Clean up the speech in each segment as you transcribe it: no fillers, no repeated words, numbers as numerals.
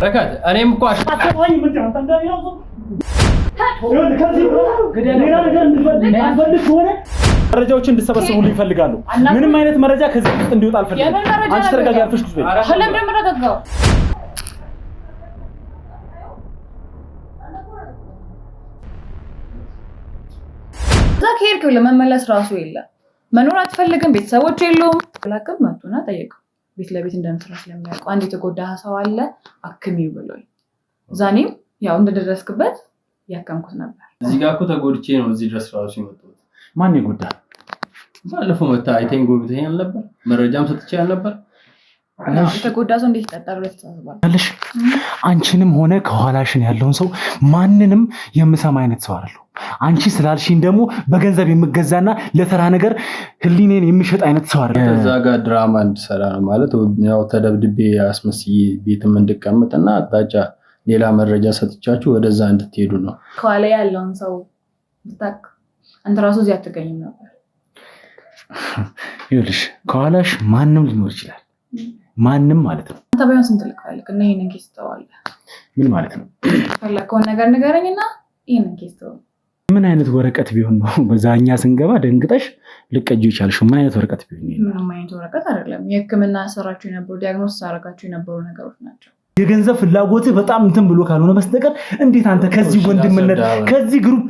ረካት እኔም እኮ አሰማኝ ምን ታንታንዳሚ ነው ከዚህ ሌላ ነገር እንፈልግ ሆነ መረጃዎችን እንድሰበስቡልኝ ይፈልጋሉ። ምንም አይነት መረጃ ከዚህ ውስጥ እንዲወጣ አልፈልግም። አንቺ ተረጋጊ አልፈሽ ቁጭ በይ። አለም ደም ተረጋጋው። ዛኬር ለመመለስ ራሱ የለም መኖር አትፈልግም። ቤተሰቦች የለውም። ለአቅም መጡና ጠየቁ። ቤት ለቤት እንደምትሰራ ስለሚያውቁ አንድ የተጎዳ ሰው አለ አክሚው ብሎኝ ዛኔም ያው እንደደረስክበት ያከምኩት ነበር። እዚህ ጋር እኮ ተጎድቼ ነው እዚህ ድረስ ራሱ የመጣሁት። ማን ይጎዳል? ባለፈው መታ አይተኝ ጎብተኝ አልነበር? መረጃም ሰጥቼ አልነበር? የተጎዳ ሰው እንዴት ይጠጣል ብለህ ታስባለህ? አለሽ አንቺንም ሆነ ከኋላሽን ያለውን ሰው ማንንም የምሰማ አይነት ሰው አይደለሁ። አንቺ ስላልሽኝ ደግሞ በገንዘብ የምገዛና ለተራ ነገር ህሊኔን የሚሸጥ አይነት ሰው አይደለም። እዛ ጋር ድራማ እንድሰራ ነው ማለት ያው ተደብድቤ አስመስዬ ቤትም እንድቀመጥና አጣጫ ሌላ መረጃ ሰጥቻችሁ ወደዛ እንድትሄዱ ነው። ከኋላ ያለውን ሰው ታክ አንተ ራሱ እዚህ አትገኝም ነበር። ይኸውልሽ ከኋላሽ ማንም ሊኖር ይችላል። ማንም ማለት ነው። አንተ ባይሆን ስንት ልካልክ እና ይሄንን ኬስ ተዋለህ? ምን ማለት ነው? ፈለከውን ነገር ንገረኝና ይሄንን ኬስ ተው። ምን አይነት ወረቀት ቢሆን ነው በዛኛ ስንገባ ደንግጠሽ ልቀጁ ይቻልሽ? ምን አይነት ወረቀት ቢሆን ነው? ምንም አይነት ወረቀት አይደለም። የህክምና ሰራችሁ የነበሩ ዲያግኖስ አረጋችሁ የነበሩ ነገሮች ናቸው። የገንዘብ ፍላጎት በጣም እንትን ብሎ ካልሆነ በስተቀር እንዴት አንተ ከዚህ ወንድምነት ከዚህ ግሩፕ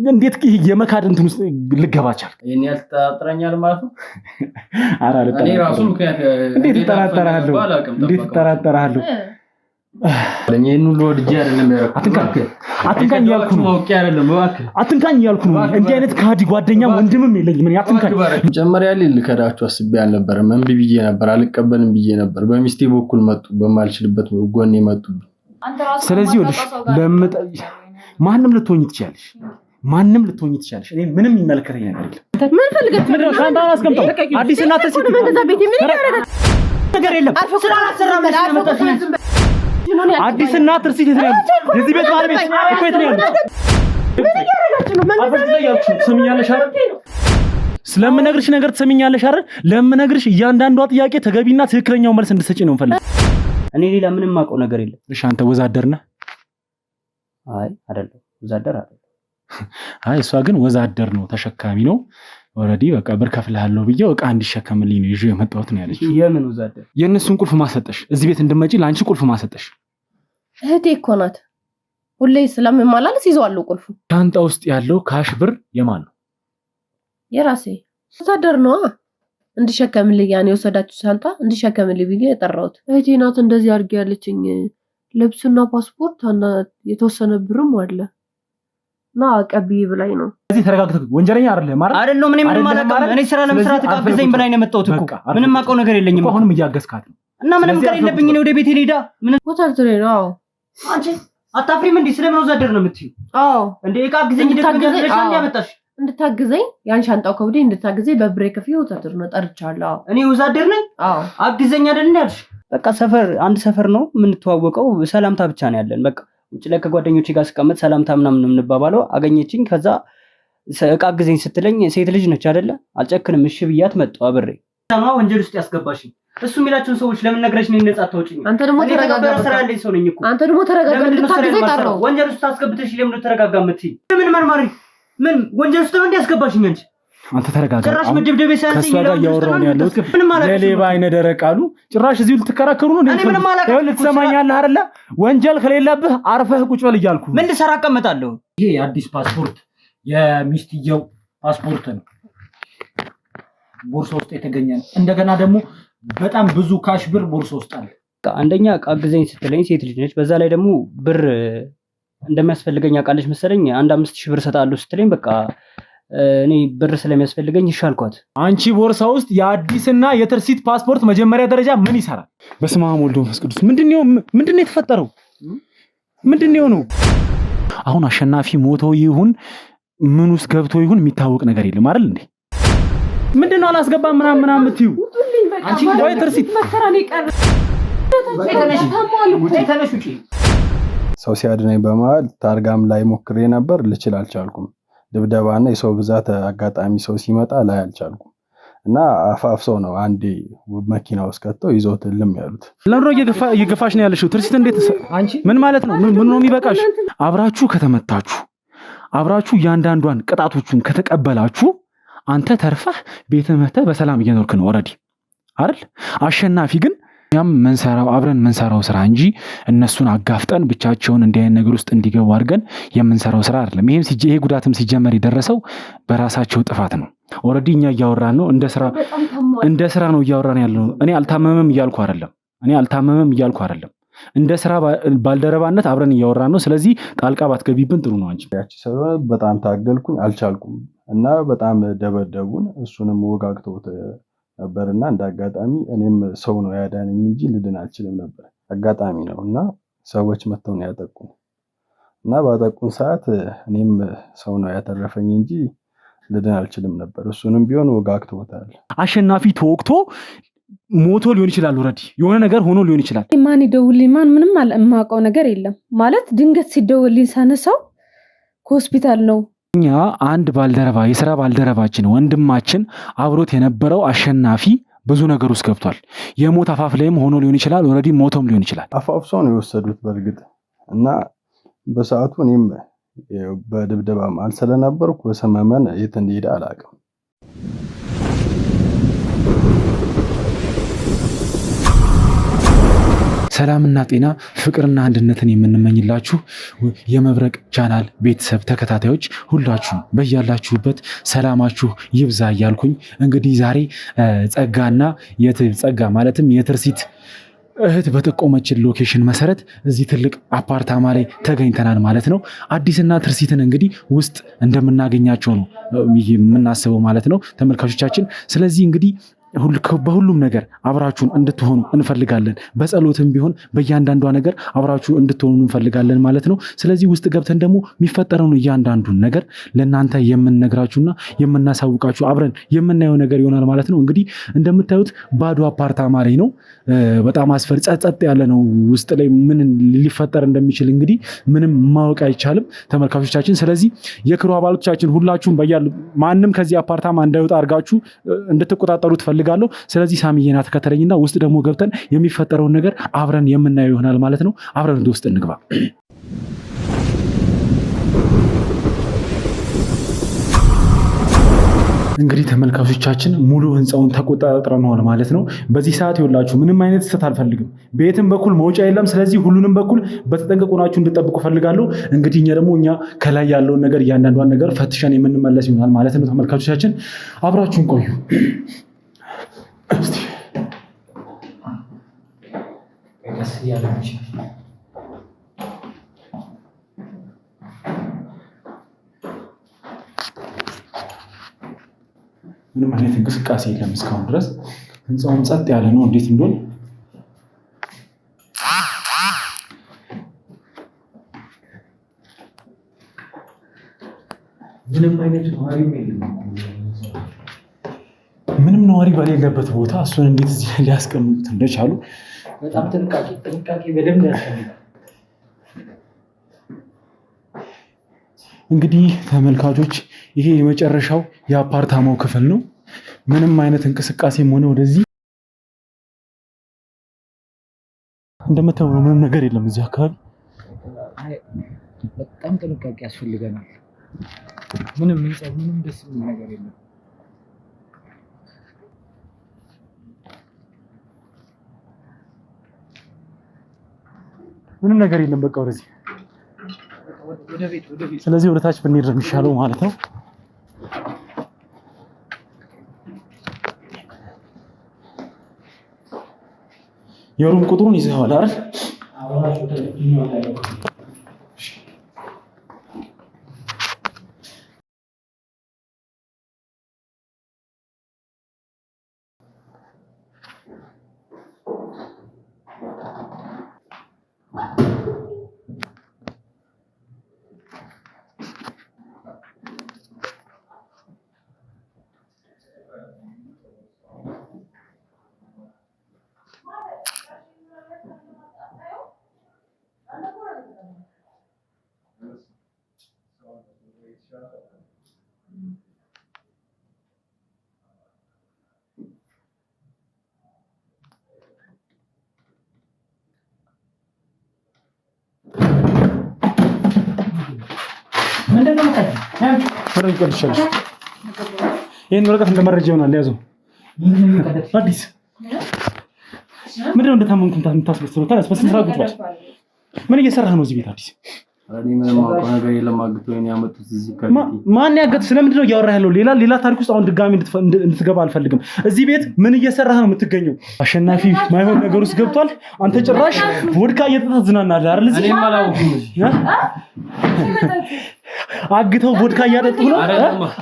እንዴት የመካድ እንትን ውስጥ ልገባ ቻልክ? እኔ ያልተጠራጠረኛል ማለት ነው። አራለ እኔ ራሱ ምክንያት እንዴት ተጠራጠራለሁ? ለኔን ሁሉ ወድጄ አይደለም ያረኩት። አትንካኝ ያልኩ ነው። አትንካኝ ያልኩ ነው። እንዲህ አይነት ካዲ ጓደኛ ወንድምም የለኝም። ምን አትንካኝ። መጀመሪያ ላይ ልከዳችሁ አስቤ አልነበረም። እምቢ ብዬ ነበር። አልቀበልም ብዬ ነበር። በሚስቴ በኩል መጡ። በማልችልበት ጎኔ መጡ። ስለዚህ ወልሽ ማንም ልትሆኚ ትችያለሽ። ማንም ልትሆኚ ትችያለሽ። እኔ ምንም ይመልከተኝ ነገር የለም። ምን ፈልገህ ምንድነው? ሻንጣውን አስቀምጠው። አዲስ እና ተሲት ነገር የለም። አዲስ እና ትርሲት የት ነው ያሉት? የዚህ ቤት ባለቤት እኮ የት ነው ያሉት? ትሰሚኛለሽ አይደል? ስለምነግርሽ ነገር ትሰሚኛለሽ አይደል? ለምነግርሽ እያንዳንዷ ጥያቄ ተገቢና ትክክለኛው መልስ እንድትሰጪ ነው የምፈልገው። እኔ ሌላ ምንም ማውቀው ነገር የለም። እሺ አንተ ወዛደር ነህ? አይ አይደለም፣ ወዛደር አይደለም። አይ እሷ ግን ወዛደር ነው፣ ተሸካሚ ነው። ኦሬዲ በቃ ብር ከፍልሃለሁ ብዬው እቃ እንዲሸከምልኝ ነው ይዤ የመጣሁት ነው ያለችው። የምን ወዛደር? የእነሱን ቁልፍ ማሰጠሽ፣ እዚህ ቤት እንድመጪ ላንቺ ቁልፍ ማሰጠሽ። እህቴ እኮ ናት። ሁሌ ስለምማላለስ ይዘዋለሁ ቁልፉ። ሻንጣ ውስጥ ያለው ካሽ ብር የማን ነው? የራሴ። ወዛደር ነው እንዲሸከምልኝ፣ ያኔ የወሰዳችሁ ሻንጣ እንዲሸከምልኝ ብዬ የጠራሁት። እህቴ ናት እንደዚህ አድርጌ ያለችኝ። ልብስና ፓስፖርት እና የተወሰነ ብርም አለ ና አቀብይ ብላኝ ነው። እዚህ ተረጋግተህ ወንጀለኛ አይደለም ማለት አይደለም። ምንም አላውቅም። እኔ ስራ ለመስራት አግዘኝ ብላኝ ነው የመጣሁት እኮ። ምንም አውቀው ነገር የለኝም። አሁንም እያገዝካት ነው እና ምንም ነገር የለብኝ ነው። ወደ ቤቴ ልሄዳ ምን ወታደር ነው? አንቺ አታፍሪም እንዴ? ስለምን ወዛደር ነው የምትይው? አዎ እንዴ እቃ አግዘኝ እንደተገዘለሽ አንዴ ያመጣሽ እንድታግዘኝ ያን ሻንጣው ከውዴ እንድታግዘኝ በብሬ ከፍዬ ወታደር ነው ጠርቻለሁ። እኔ ወዛደር ነኝ? አዎ አግዘኝ አይደል እንዴ ያልሽ? በቃ ሰፈር አንድ ሰፈር ነው የምንተዋወቀው። ሰላምታ ብቻ ነው ያለን በቃ። ውጭ ላይ ከጓደኞቼ ጋር ስቀመጥ ሰላምታ ምናምን የምንባባለው። አገኘችኝ። ከዛ እቃ አግዘኝ ስትለኝ ሴት ልጅ ነች አይደለ? አልጨክንም እሺ ብያት መጣሁ አብሬ። ታማ ወንጀል ውስጥ ያስገባሽኝ እሱ የሚላችሁን ሰዎች ለምን ነግረሽ ነው ነፃ ታውጪኝ? አንተ ደግሞ ተረጋጋ። ስራ ያለኝ ሰው ነኝ እኮ። አንተ ደግሞ ተረጋጋ። እንድታግዘኝ ጠራው። ወንጀል ውስጥ አስገብተሽ ለምን ተረጋጋ የምትይ? ምን መርማሪ ምን ወንጀል ውስጥ ነው እንዲያስገባሽኝ አንቺ? አንተ ተረጋጋ። ጭራሽ መደብደብ ሳይንስ ይላል ያወራው ነው ያለው። ለሌባ አይነ ደረቅ አሉ። ጭራሽ እዚሁ ልትከራከሩ ነው እንዴ? ይኸውልህ ትሰማኛለህ አይደለ? ወንጀል ከሌለብህ አርፈህ ቁጭ በል እያልኩ ምን ልሰራ አቀመጣለሁ? ይሄ አዲስ ፓስፖርት የሚስትየው ፓስፖርት ነው። ቦርሳ ውስጥ የተገኘ ነው። እንደገና ደግሞ በጣም ብዙ ካሽ ብር ቦርሳ ውስጥ አለ። አንደኛ አግዘኝ ስትለኝ ሴት ልጅ ነች። በዛ ላይ ደግሞ ብር እንደሚያስፈልገኝ አውቃለች መሰለኝ። 5,000 ብር ሰጣለሁ ስትለኝ በቃ እኔ ብር ስለሚያስፈልገኝ ይሻልኳት። አንቺ ቦርሳ ውስጥ የአዲስና የትርሲት ፓስፖርት መጀመሪያ ደረጃ ምን ይሰራል? በስመ አብ ወወልድ ወመንፈስ ቅዱስ። ምንድነው የተፈጠረው? ምንድነው ነው? አሁን አሸናፊ ሞቶ ይሁን ምን ውስጥ ገብቶ ይሁን የሚታወቅ ነገር የለም አይደል እንዴ? ምንድነው አላስገባም ምናምን የምትይው? አንቺ ወይ ትርሲት መከራኔ ቀር ሰው ሲያድነኝ በመሃል ታርጋም ላይ ሞክሬ ነበር። ልችል አልቻልኩም። ድብደባና የሰው ብዛት አጋጣሚ ሰው ሲመጣ ላይ አልቻልኩም እና አፋፍሰው ነው አንዴ መኪና ውስጥ ከተው ይዘውት ልም ያሉት። ለምሮ እየገፋሽ ነው ያለሽው ትርሲት። እንዴት አንቺ ምን ማለት ነው? ምን ነው የሚበቃሽ? አብራችሁ ከተመታችሁ አብራችሁ እያንዳንዷን ቅጣቶቹን ከተቀበላችሁ አንተ ተርፈህ ቤት መተህ በሰላም እየኖርክ ነው ኦልሬዲ አይደል? አሸናፊ ግን ያም መንሰራው አብረን መንሰራው ስራ እንጂ እነሱን አጋፍጠን ብቻቸውን እንዲህ አይነት ነገር ውስጥ እንዲገቡ አድርገን የምንሰራው ስራ አይደለም። ይሄ ጉዳትም ሲጀመር የደረሰው በራሳቸው ጥፋት ነው። ኦልሬዲ እኛ እያወራን ነው፣ እንደ ስራ ነው እያወራን ያለው። እኔ አልታመመም እያልኩ አይደለም። እንደ ስራ ባልደረባነት አብረን እያወራን ነው። ስለዚህ ጣልቃ ባትገቢብን ጥሩ ነው። አንቺ ያቺ ሰው በጣም ታገልኩኝ፣ አልቻልኩም እና በጣም ደበደቡን። እሱንም ወጋግተውት ነበርና እንዳጋጣሚ እኔም ሰው ነው ያዳነኝ እንጂ ልድን አልችልም ነበር። አጋጣሚ ነው እና ሰዎች መተው ነው ያጠቁን እና ባጠቁን ሰዓት እኔም ሰው ነው ያተረፈኝ እንጂ ልድን አልችልም ነበር። እሱንም ቢሆን ወጋግተውታል። አሸናፊ ተወቅቶ ሞቶ ሊሆን ይችላል። ኦልሬዲ የሆነ ነገር ሆኖ ሊሆን ይችላል። ማን ይደውልልኝ ምንም የማውቀው ነገር የለም ማለት ድንገት ሲደውልልኝ ሳነሳው ከሆስፒታል ነው። እኛ አንድ ባልደረባ የሥራ ባልደረባችን ወንድማችን አብሮት የነበረው አሸናፊ ብዙ ነገር ውስጥ ገብቷል። የሞት አፋፍ ላይም ሆኖ ሊሆን ይችላል። ኦልሬዲ ሞቶም ሊሆን ይችላል። አፋፍሰው ነው የወሰዱት በእርግጥ እና በሰዓቱ እኔም በድብደባ መሃል ስለነበርኩ በሰመመን የት እንደሄደ አላውቅም። ሰላምና ጤና ፍቅርና አንድነትን የምንመኝላችሁ የመብረቅ ቻናል ቤተሰብ ተከታታዮች ሁላችሁም በያላችሁበት ሰላማችሁ ይብዛ እያልኩኝ እንግዲህ ዛሬ ጸጋ ማለትም የትርሲት እህት በጠቆመችን ሎኬሽን መሰረት እዚህ ትልቅ አፓርታማ ላይ ተገኝተናል ማለት ነው። አዲስና ትርሲትን እንግዲህ ውስጥ እንደምናገኛቸው ነው የምናስበው ማለት ነው ተመልካቾቻችን። ስለዚህ እንግዲህ በሁሉም ነገር አብራችሁን እንድትሆኑ እንፈልጋለን። በጸሎትም ቢሆን በእያንዳንዷ ነገር አብራችሁ እንድትሆኑ እንፈልጋለን ማለት ነው። ስለዚህ ውስጥ ገብተን ደግሞ የሚፈጠረውን እያንዳንዱን ነገር ለእናንተ የምንነግራችሁና የምናሳውቃችሁ አብረን የምናየው ነገር ይሆናል ማለት ነው። እንግዲህ እንደምታዩት ባዶ አፓርታማ ላይ ነው። በጣም ጸጥ ያለ ነው። ውስጥ ላይ ምን ሊፈጠር እንደሚችል እንግዲህ ምንም ማወቅ አይቻልም ተመልካቾቻችን። ስለዚህ የክሩ አባሎቻችን ሁላችሁም ማንም ከዚህ አፓርታማ እንዳይወጣ አድርጋችሁ እንድትቆጣጠሩ ትፈልጋለሁ። ስለዚህ ሳሚዬና ተከተለኝና ውስጥ ደግሞ ገብተን የሚፈጠረውን ነገር አብረን የምናየው ይሆናል ማለት ነው። አብረን ወደ ውስጥ እንግባ። እንግዲህ ተመልካቾቻችን ሙሉ ህንፃውን ተቆጣጥረነዋል ማለት ነው። በዚህ ሰዓት ይኸውላችሁ ምንም አይነት ስህተት አልፈልግም። በየትም በኩል መውጫ የለም። ስለዚህ ሁሉንም በኩል በተጠንቀቅ ሆናችሁ እንድጠብቁ ፈልጋለሁ። እንግዲህ እኛ ከላይ ያለውን ነገር እያንዳንዷን ነገር ፈትሸን የምንመለስ ይሆናል ማለት ነው። ተመልካቾቻችን አብራችሁን ቆዩ። ምንም አይነት እንቅስቃሴ የለም እስካሁን ድረስ። ህንፃውም ጸጥ ያለ ነው። እንዴት እንደሆነ ምንም አይነት ነዋሪ የለም። ምንም ነዋሪ በሌለበት ቦታ እሱን እንዴት እዚህ ሊያስቀምጡት እንደቻሉ በጣም ጥንቃቄ በደንብ ያስፈልጋል። እንግዲህ ተመልካቾች ይሄ የመጨረሻው የአፓርታማው ክፍል ነው። ምንም አይነት እንቅስቃሴም ሆነ ወደዚህ እንደምታየው ምንም ነገር የለም እዚህ አካባቢ። በጣም ጥንቃቄ ያስፈልገናል። ምንም ደስ የሚል ነገር የለም። ምንም ነገር የለም። በቃ ወደዚህ ስለዚህ ወደ ታች ብንሄድ ነው የሚሻለው ማለት ነው። የሩም ቁጥሩን ይዘዋል አይደል? መረጃ ይቀርሻል። ይሄን ወረቀት እንደመረጃ ይሆናል ያዘው። አዲስ ምንድነው እንደታመንኩ የምታስመስለው? ታዲያ በስንት ሰዓት ቁጭ በል። ምን እየሰራህ ነው እዚህ ቤት አዲስ? እኔ ምንም አውቀው ነገር የለም። አግቶኝ ያመጡት እዚህ ከቤት። ማን ያገት? ስለምንድን ነው እያወራህ ያለው? ሌላ ታሪክ ውስጥ አሁን ድጋሚ እንድትገባ አልፈልግም። እዚህ ቤት ምን እየሰራህ ነው የምትገኘው? አሸናፊ ማይሆን ነገር ውስጥ ገብቷል። አንተ ጭራሽ ወድቃ እየጠጣህ ትዝናናለህ አይደል? እዚህ እኔም አላውቅም። አግተው vodka እያጠጡ ነው።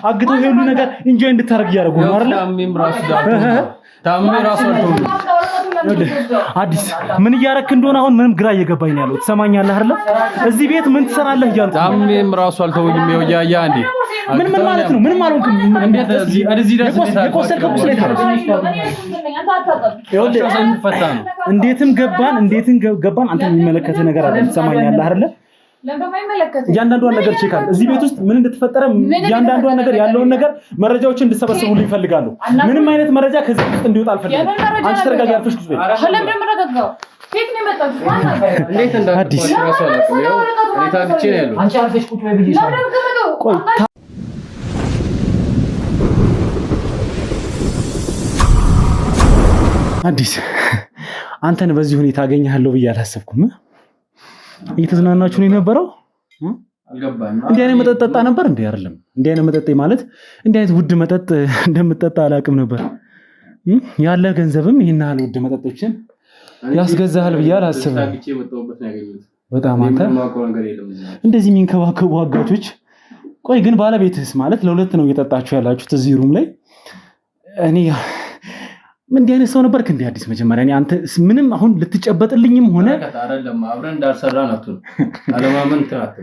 አግተው ሁሉ ነገር ኢንጆይ እንድታረግ ያደርጉ ነው አይደል? ታሜ ራሱ አዲስ ምን እያረክ እንደሆነ አሁን ምንም ግራ እየገባኝ ነው ያለው። ትሰማኛለህ አይደል? እዚህ ቤት ምን ትሰራለህ እያልኩ ታሜም ራሱ አልተወኝም። ያያ እንዴ ምን ማለት ነው? ምንም አልሆንኩም። እንዴት እዚህ ድረስ የቆሰልከው ቁስል ይታረስ? እንዴትም ገባን አንተ የሚመለከት ነገር አለ። ትሰማኛለህ አይደል? ያንዳንዷን ነገር ቼክ አለ። እዚህ ቤት ውስጥ ምን እንደተፈጠረ ያንዳንዷን ነገር ያለውን ነገር መረጃዎችን እንድሰበስቡልኝ ይፈልጋሉ። ምንም አይነት መረጃ ከዚህ ውስጥ እንዲወጣ አልፈልግም። አንቺ ተረጋጊ አልፈሽ ቁጭ በይ። እንዴት እንዳትፈሽ ራሱ አላውቅም። ያው እኔ ታግቼ ነው ያለው። አንቺ አልፈሽ ቁጭ በይ ብዬሽ ቆይ አዲስ አንተን በዚህ ሁኔታ አገኘሃለሁ ብዬ አላሰብኩም። እየተዝናናችሁ ነው የነበረው? አልገባኝም። እንዲህ አይነት መጠጥ ጠጣ ነበር እንዴ? አይደለም እንዲህ አይነት መጠጥ ማለት እንዲህ አይነት ውድ መጠጥ እንደምትጠጣ አላውቅም ነበር። ያለ ገንዘብም ይሄን ያህል ውድ መጠጦችን ያስገዛሃል ብዬ አላሰብም። በጣም አንተ እንደዚህ የሚንከባከቡ አጋቾች። ቆይ ግን ባለቤትስ ማለት ለሁለት ነው እየጠጣችሁ ያላችሁት እዚህ ሩም ላይ? እኔ እንዲህ አይነት ሰው ነበርክ እንዴ አዲስ? መጀመሪያ እኔ አንተ ምንም አሁን ልትጨበጥልኝም ሆነ አይደለም አብረን እንዳልሰራን አትሉ አለማመን ትራት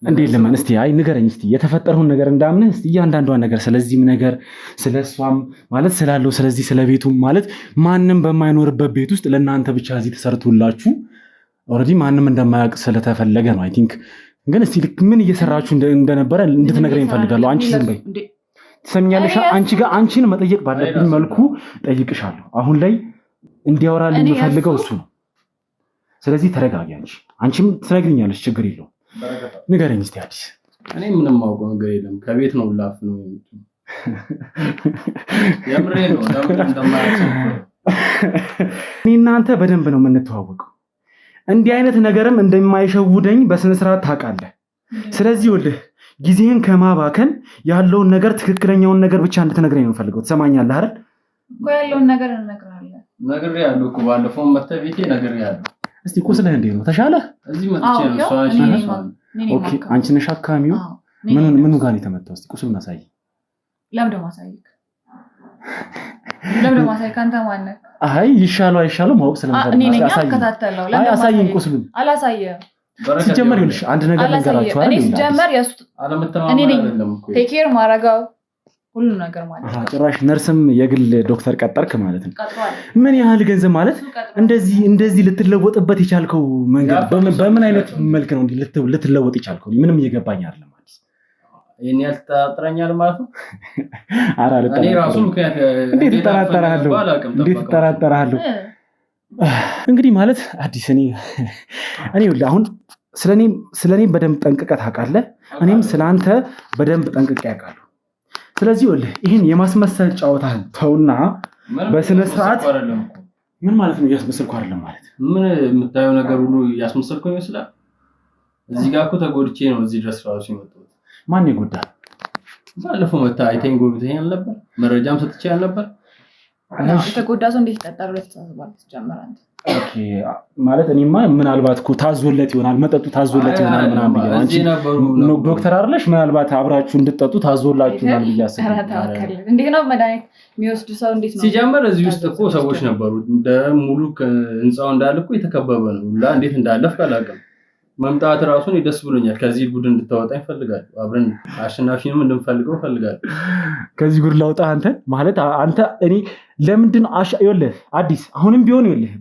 እንዴ? ለማን እስቲ አይ ንገረኝ እስቲ የተፈጠረውን ነገር እንዳምነህ እስቲ እያንዳንዷን ነገር ስለዚህም ነገር ስለሷም ማለት ስላለው ስለዚህ ስለቤቱ ማለት ማንም በማይኖርበት ቤት ውስጥ ለእናንተ ብቻ እዚህ ተሰርቶላችሁ ኦልሬዲ ማንም እንደማያውቅ ስለተፈለገ ነው። አይ ቲንክ ግን እስቲ ምን እየሰራችሁ እንደነበረ እንድትነግረኝ እፈልጋለሁ። አንቺ ዝም በይ ትሰሚኛለሽ? አንቺ ጋር አንቺን መጠየቅ ባለብኝ መልኩ ጠይቅሻለሁ። አሁን ላይ እንዲያወራልኝ የምፈልገው እሱ ነው። ስለዚህ ተረጋጊ። አንቺም ትነግሪኛለሽ፣ ችግር የለውም። ንገረኝ እስቲ አዲስ። እኔ ምንም አውቀው ነገር የለም። ከቤት ነው ላፍ ነው የምሬ ነው። ለምን እንደማያውቅ እኔ እናንተ በደንብ ነው የምንተዋወቀው። እንዲህ አይነት ነገርም እንደማይሸውደኝ በስነ ስርዓት ታውቃለህ። ስለዚህ ወልህ ጊዜህን ከማባከን ያለውን ነገር ትክክለኛውን ነገር ብቻ እንድትነግረኝ ነው የምፈልገው። ትሰማኛለህ አይደል? ያለውን ነገር እንነግራለን። ነግሬሃለሁ እኮ ባለፈው መተህ ቤቴ ነግሬሃለሁ። እስቲ ቁስልህ እንዴት ነው? ተሻለ? እዚህ መጥቼ ነው ኦኬ። አንቺ ነሽ አካሚው? ምኑ ጋር ነው የተመታው? እስቲ ቁስሉን አሳይ። ለምን ማሳይክ? አንተ ማነህ? አይ ይሻለው አይሻለው ማወቅ ስለምፈልግ እኔ ነኝ አከታተለው። ለምን አሳይኝ ቁስሉን? አላሳየም። ሲጀመር ይኸውልሽ አንድ ነገር ልንገራችሁ አይደል? እኔ ሲጀመር እኔ ነኝ ቴክ ኬር ማረጋው ሁሉ ነገር ማለት ነው። ጭራሽ ነርስም የግል ዶክተር ቀጠርክ ማለት ነው። ምን ያህል ገንዘብ ማለት እንደዚህ ልትለወጥበት የቻልከው መንገድ በምን አይነት መልክ ነው ልትለወጥ የቻልከው? ምንም እየገባኝ አይደለም ማለት እኔ ያልተጠራጠረኛል ማለት ነው። አራ እኔ ራሱ ምክንያት እንዴት ተጠራጠራለሁ? እንግዲህ ማለት አዲስ እኔ አሁን ስለኔ በደንብ ጠንቅቀህ ታውቃለህ። እኔም ስለአንተ በደንብ ጠንቅቄ ያውቃለሁ። ስለዚህ ወልህ ይሄን የማስመሰል ጨዋታህን ተውና በስነ ስርዓት ምን ማለት ነው? ያስመሰልኩ አይደለም ማለት ምን የምታየው ነገር ሁሉ ያስመሰልኩ ይመስላል። እዚህ ጋር እኮ ተጎድቼ ነው እዚህ ድረስ ራሱ የመጣሁት። ማን ይጎዳል? ባለፈው መታ አይተኝ ጎብተኝ አልነበር? መረጃም ሰጥቼ አልነበር? ተጎዳ ሰው እንዴት ይጠጣል ብለህ ታስባለህ? ጀመራን ኦኬ ማለት እኔማ ምናልባት እኮ ታዞለት ይሆናል መጠጡ ታዞለት ይሆናል ምናምን ብዬ ነው። አንቺ ዶክተር አይደለሽ? ምናልባት አብራችሁ እንድትጠጡ ታዞላችሁ ይሆናል ብዬ አስባለሁ። እንዴት ነው መድኃኒት የሚወስዱ ሰው እንዴት ነው? ሲጀመር እዚህ ውስጥ እኮ ሰዎች ነበሩ። ሙሉ ህንፃው እንዳለ እኮ የተከበበ ነው። እንዴት እንዳለፍክ አላውቅም። መምጣት ራሱን ደስ ብሎኛል። ከዚህ ጉድ እንድታወጣ ይፈልጋል። አብረን አሸናፊንም እንድንፈልገው ይፈልጋል። ከዚህ ጉድ ላውጣ አንተ ማለት አንተ እኔ ለምንድን ይኸውልህ አዲስ አሁንም ቢሆን ይኸውልህ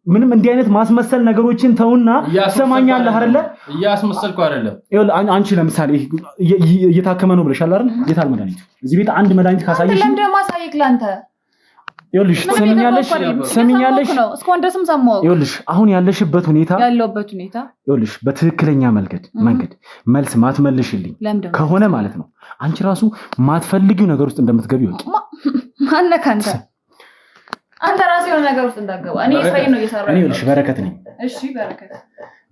ምንም እንዲህ አይነት ማስመሰል ነገሮችን ተውና ትሰማኛለህ አይደለ? እያስመሰልኩ አይደለም። ይኸውልህ አንቺ ለምሳሌ እየታከመ ነው ብለሻል አይደል? የታል መድኃኒቱ? እዚህ ቤት አንድ መድኃኒት ካሳየሽ ለምን ማሳየክ ላንተ ይኸውልሽ ትሰሚኛለሽ ነው እስካሁን ድረስም ሰማሁ። ይኸውልሽ አሁን ያለሽበት ሁኔታ ይኸውልሽ በትክክለኛ መንገድ መልስ ማትመልሽልኝ ከሆነ ማለት ነው አንቺ ራሱ ማትፈልጊው ነገር ውስጥ እንደምትገቢ ይወቂ። ማነካ አንተ ራስህ የሆነ ነገር ውስጥ እንዳትገባ። እኔ ስራዬን ነው እየሰራሁ። እኔ ይኸውልሽ በረከት ነኝ። እሺ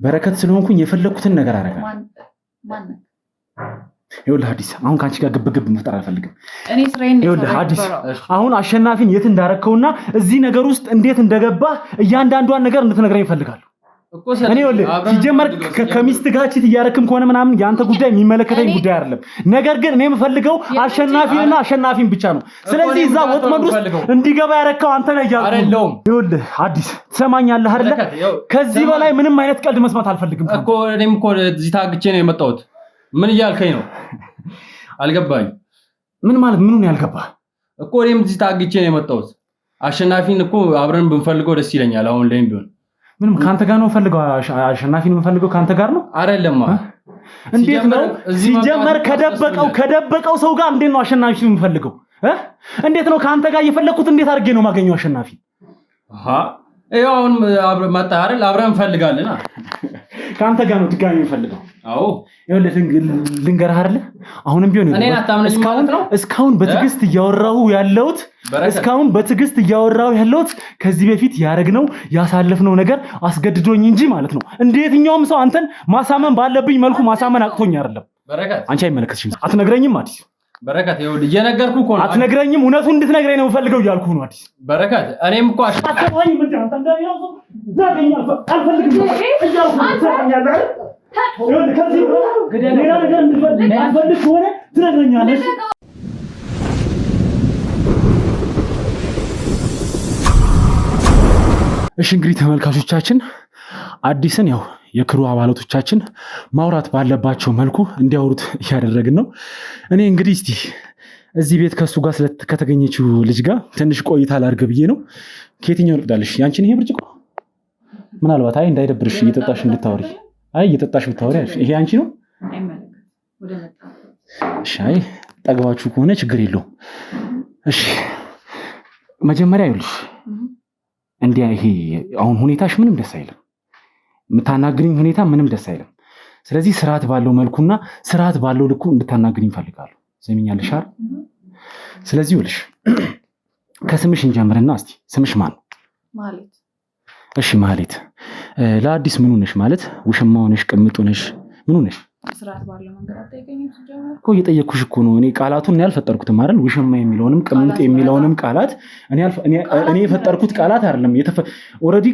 በረከት ስለሆንኩኝ የፈለኩትን ነገር አደርጋለሁ። ማን ይኸውልህ አዲስ አሁን ካንቺ ጋር ግብግብ መፍጠር አልፈልግም። እኔ ስራዬን ነው ይኸውልህ አዲስ አሁን አሸናፊን የት እንዳረከውና እዚህ ነገር ውስጥ እንዴት እንደገባህ እያንዳንዷን ነገር እንድትነግረኝ እፈልጋለሁ። እኔ ይኸውልህ ሲጀመር ከሚስት ጋር ቺት እያረክም ከሆነ ምናምን ያንተ ጉዳይ የሚመለከተኝ ጉዳይ አይደለም። ነገር ግን እኔ የምፈልገው አሸናፊንና አሸናፊን ብቻ ነው። ስለዚህ እዛ ወጥመድ ውስጥ እንዲገባ ያረከው አንተ ነህ እያልኩ ይኸውልህ አዲስ ትሰማኛለህ አይደለ? ከዚህ በላይ ምንም አይነት ቀልድ መስማት አልፈልግም እኮ። እኔም እኮ እዚህ ታግቼ ነው የመጣሁት። ምን እያልከኝ ነው? አልገባኝ። ምን ማለት ምኑን ያልገባህ እኮ? እኔም እዚህ ታግቼ ነው የመጣሁት። አሸናፊን እኮ አብረን ብንፈልገው ደስ ይለኛል። አሁን ላይም ቢሆን ምንም ካንተ ጋር ነው ፈልገው። አሸናፊን የምፈልገው ካንተ ጋር ነው አይደለም? እንዴት ነው ሲጀመር ከደበቀው ሰው ጋር እንዴት ነው አሸናፊን የምፈልገው? እንዴት ነው ካንተ ጋር እየፈለኩት እንዴት አድርጌ ነው ማገኘው አሸናፊ? ይኸው አሁን አብረን መጣ አይደል? አብረን እንፈልጋለን። ካንተ ጋር ነው ድጋሚ የምፈልገው። አዎ ይኸውልህ ልንገርህ አይደል? አሁንም ቢሆን እስካሁን በትዕግስት እያወራሁ ያለሁት ከዚህ በፊት ያደረግነው ያሳለፍነው ነገር አስገድዶኝ እንጂ ማለት ነው። እንደ የትኛውም ሰው አንተን ማሳመን ባለብኝ መልኩ ማሳመን አቅቶኝ አይደለም። በረከት አንቺ አይመለከትሽም። አትነግረኝም አዲስ? በረከት ይኸውልህ እየነገርኩህ እኮ ነው። አትነግረኝም? እውነቱን እንድትነግረኝ ነው የምፈልገው እያልኩህ ነው አዲስ። በረከት እኔም እኮ አትነግረኝም? እንዴ አንተ እንደኛው ሰው ዛገኛል አልፈልግም እያልኩህ ትሰማኛለህ አይደል? ይኸውልህ ከዚህ ሌላ ነገር እንድትፈልግ ከሆነ ትነግረኛለሽ። እሺ እንግዲህ ተመልካቾቻችን አዲስን ያው የክሩ አባላቶቻችን ማውራት ባለባቸው መልኩ እንዲያወሩት እያደረግን ነው። እኔ እንግዲህ እስቲ እዚህ ቤት ከሱ ጋር ከተገኘችው ልጅ ጋር ትንሽ ቆይታ ላድርግ ብዬ ነው። ከየትኛው ልቅዳለሽ? ያንቺን ይሄ ብርጭቆ ምናልባት እንዳይደብርሽ እየጠጣሽ እንድታወሪ። እየጠጣሽ ብታወሪ ይሄ አንቺ ነው። እሺ ጠግባችሁ ከሆነ ችግር የለውም። እሺ መጀመሪያ ይኸውልሽ እንዲያ ይሄ አሁን ሁኔታሽ ምንም ደስ አይልም። የምታናግሪኝ ሁኔታ ምንም ደስ አይልም። ስለዚህ ስርዓት ባለው መልኩና ስርዓት ባለው ልኩ እንድታናግሪኝ እፈልጋለሁ። ሰሚኛለሽ አይደል? ስለዚህ ይኸውልሽ ከስምሽ እንጀምርና እስቲ ስምሽ ማን ነው? ማለት እሺ ማለት ለአዲስ ምን ሆነሽ? ማለት ውሽማ ሆነሽ ቅምጡ ነሽ? ምን ሆነሽ? ስርዓት ባለው መንገድ አትጠይቀኝም ሲጀመር እኮ እየጠየኩሽ እኮ ነው። እኔ ቃላቱን እኔ አልፈጠርኩትም አይደል? ውሽማ የሚለውንም ቅምጥ የሚለውንም ቃላት እኔ የፈጠርኩት ቃላት አይደለም። ኦልሬዲ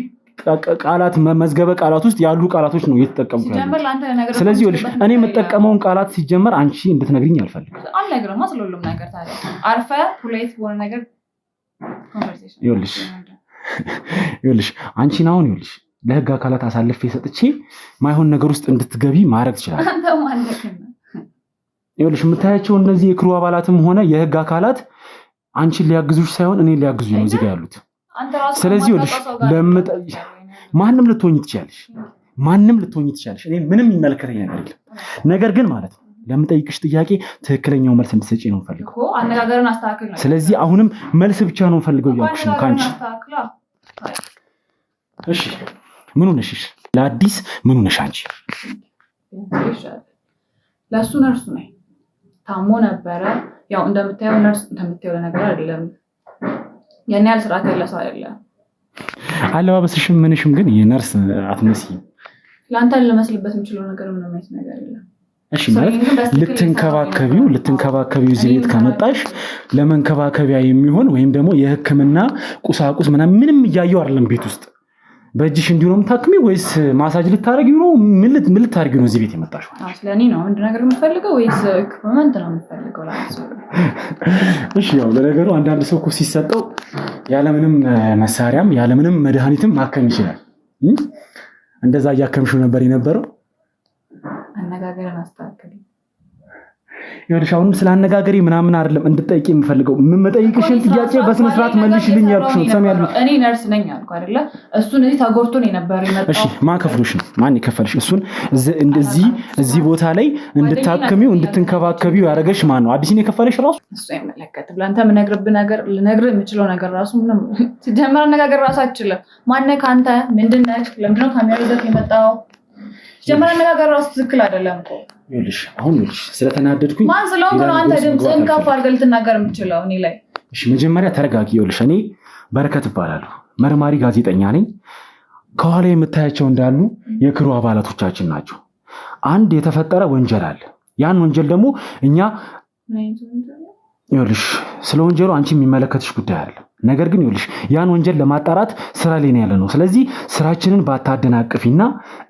ቃላት መዝገበ ቃላት ውስጥ ያሉ ቃላቶች ነው እየተጠቀምኩ ያለው። ስለዚህ ይኸውልሽ እኔ የምጠቀመውን ቃላት ሲጀመር አንቺ እንድትነግሪኝ አልፈልግም። አልነግርማ ስለሁሉም ነገር ታዲያ አርፈ ፖላይት በሆነ ነገር ኮንቨርሴሽን ይኸውልሽ አንቺን አሁን ይኸውልሽ ለህግ አካላት አሳልፌ ሰጥቼ ማይሆን ነገር ውስጥ እንድትገቢ ማድረግ ትችላለህ። አንተ ማለት ነው ይኸውልሽ የምታያቸው እነዚህ የክሩ አባላትም ሆነ የህግ አካላት አንቺን ሊያግዙሽ ሳይሆን እኔ ሊያግዙኝ ነው እዚህ ጋር ያሉት። ስለዚህ ይኸውልሽ ማንም ልትሆኚ ትችያለሽ። እኔ ምንም የሚመለከተኝ ነገር የለም። ነገር ግን ማለት ነው ለምጠይቅሽ ጥያቄ ትክክለኛው መልስ እንድትሰጪ ነው የምፈልገው እኮ። አነጋገርን አስተካክል ነው። ስለዚህ አሁንም መልስ ብቻ ነው የምፈልገው እያልኩሽ ነው ካንቺ። እሺ ምን ሆነሽ? ለአዲስ ምን ሆነሽ አንቺ? ለሱ ነርሱ ነኝ። ታሞ ነበረ። ያው እንደምታየው ነርስ እንደምታየው ነገር አይደለም። ያን ያህል ስርዓት ያለ ሰው አይደለም። አለባበስሽም ምንሽም ግን የነርስ አትመስይም። ለአንተ ልመስልበት የምችለው ነገር ምንም አይነት ነገር የለም። እሺ ማለት ልትንከባከቢው እዚህ ቤት ከመጣሽ ለመንከባከቢያ የሚሆን ወይም ደግሞ የሕክምና ቁሳቁስ ምንም እያየው አይደለም ቤት ውስጥ። በእጅሽ እንዲሁ ነው የምታክሚው ወይስ ማሳጅ ልታረጊው ነው? ምን ልታረጊው ነው እዚህ ቤት የመጣሽው? ስለኔ ነው አንድ ነገር የምትፈልገው ወይስ ኢኩፕመንት ነው የምትፈልገው? እሺ ያው ለነገሩ አንዳንድ ሰው እኮ ሲሰጠው ያለምንም መሳሪያም ያለምንም መድኃኒትም ማከም ይችላል። እንደዛ እያከምሽው ነበር የነበረው? አነጋገርን አስተካክል። ይኸውልሽ አሁንም ስላነጋገሪ ምናምን አይደለም እንድጠይቂ የምፈልገው የምጠይቅሽን ጥያቄ በስነ ስርዓት መልሽልኝ ያልኩሽ ነው። ትሰሚያለሽ? እኔ ነርስ ነኝ አልኩ አይደለ? እሱን እዚህ ተጎድቶ ነው የነበረው የመጣው። እሺ ማን ከፍሎሽ ነው? ማን ይከፈልሽ? እሱን እዚህ ቦታ ላይ እንድታክሚው እንድትንከባከቢው ያደረገሽ ማን ነው? አዲስ ነው የከፈለሽ ራሱ? እሱ አይመለከትም። ለአንተ የምነግርብህ ነገር ልነግርህ የምችለው ነገር ራሱ ምንም ሲጀመር አነጋገር ራሱ አትችልም። ማነህ ከአንተ ምንድን ነህ? ለምንድን ነው ካሜራ ይዘህ የመጣው? ጀመረ አነጋገር ራሱ ትክክል አይደለም እኮ። ይኸውልሽ አሁን ስለተናደድኩኝ ማን ስለሆንኩ ነው አንተ ድምፅህን ከፍ አድርገህ ልትናገር የምትችለው እኔ ላይ? እሺ መጀመሪያ ተረጋጊ። ይኸውልሽ እኔ በረከት እባላለሁ፣ መርማሪ ጋዜጠኛ ነኝ። ከኋላ የምታያቸው እንዳሉ የክሩ አባላቶቻችን ናቸው። አንድ የተፈጠረ ወንጀል አለ። ያን ወንጀል ደግሞ እኛ ይኸውልሽ ስለ ወንጀሉ አንቺ የሚመለከትሽ ጉዳይ አለ። ነገር ግን ይኸውልሽ ያን ወንጀል ለማጣራት ስራ ላይ ነው ያለነው። ስለዚህ ስራችንን ባታደናቅፊና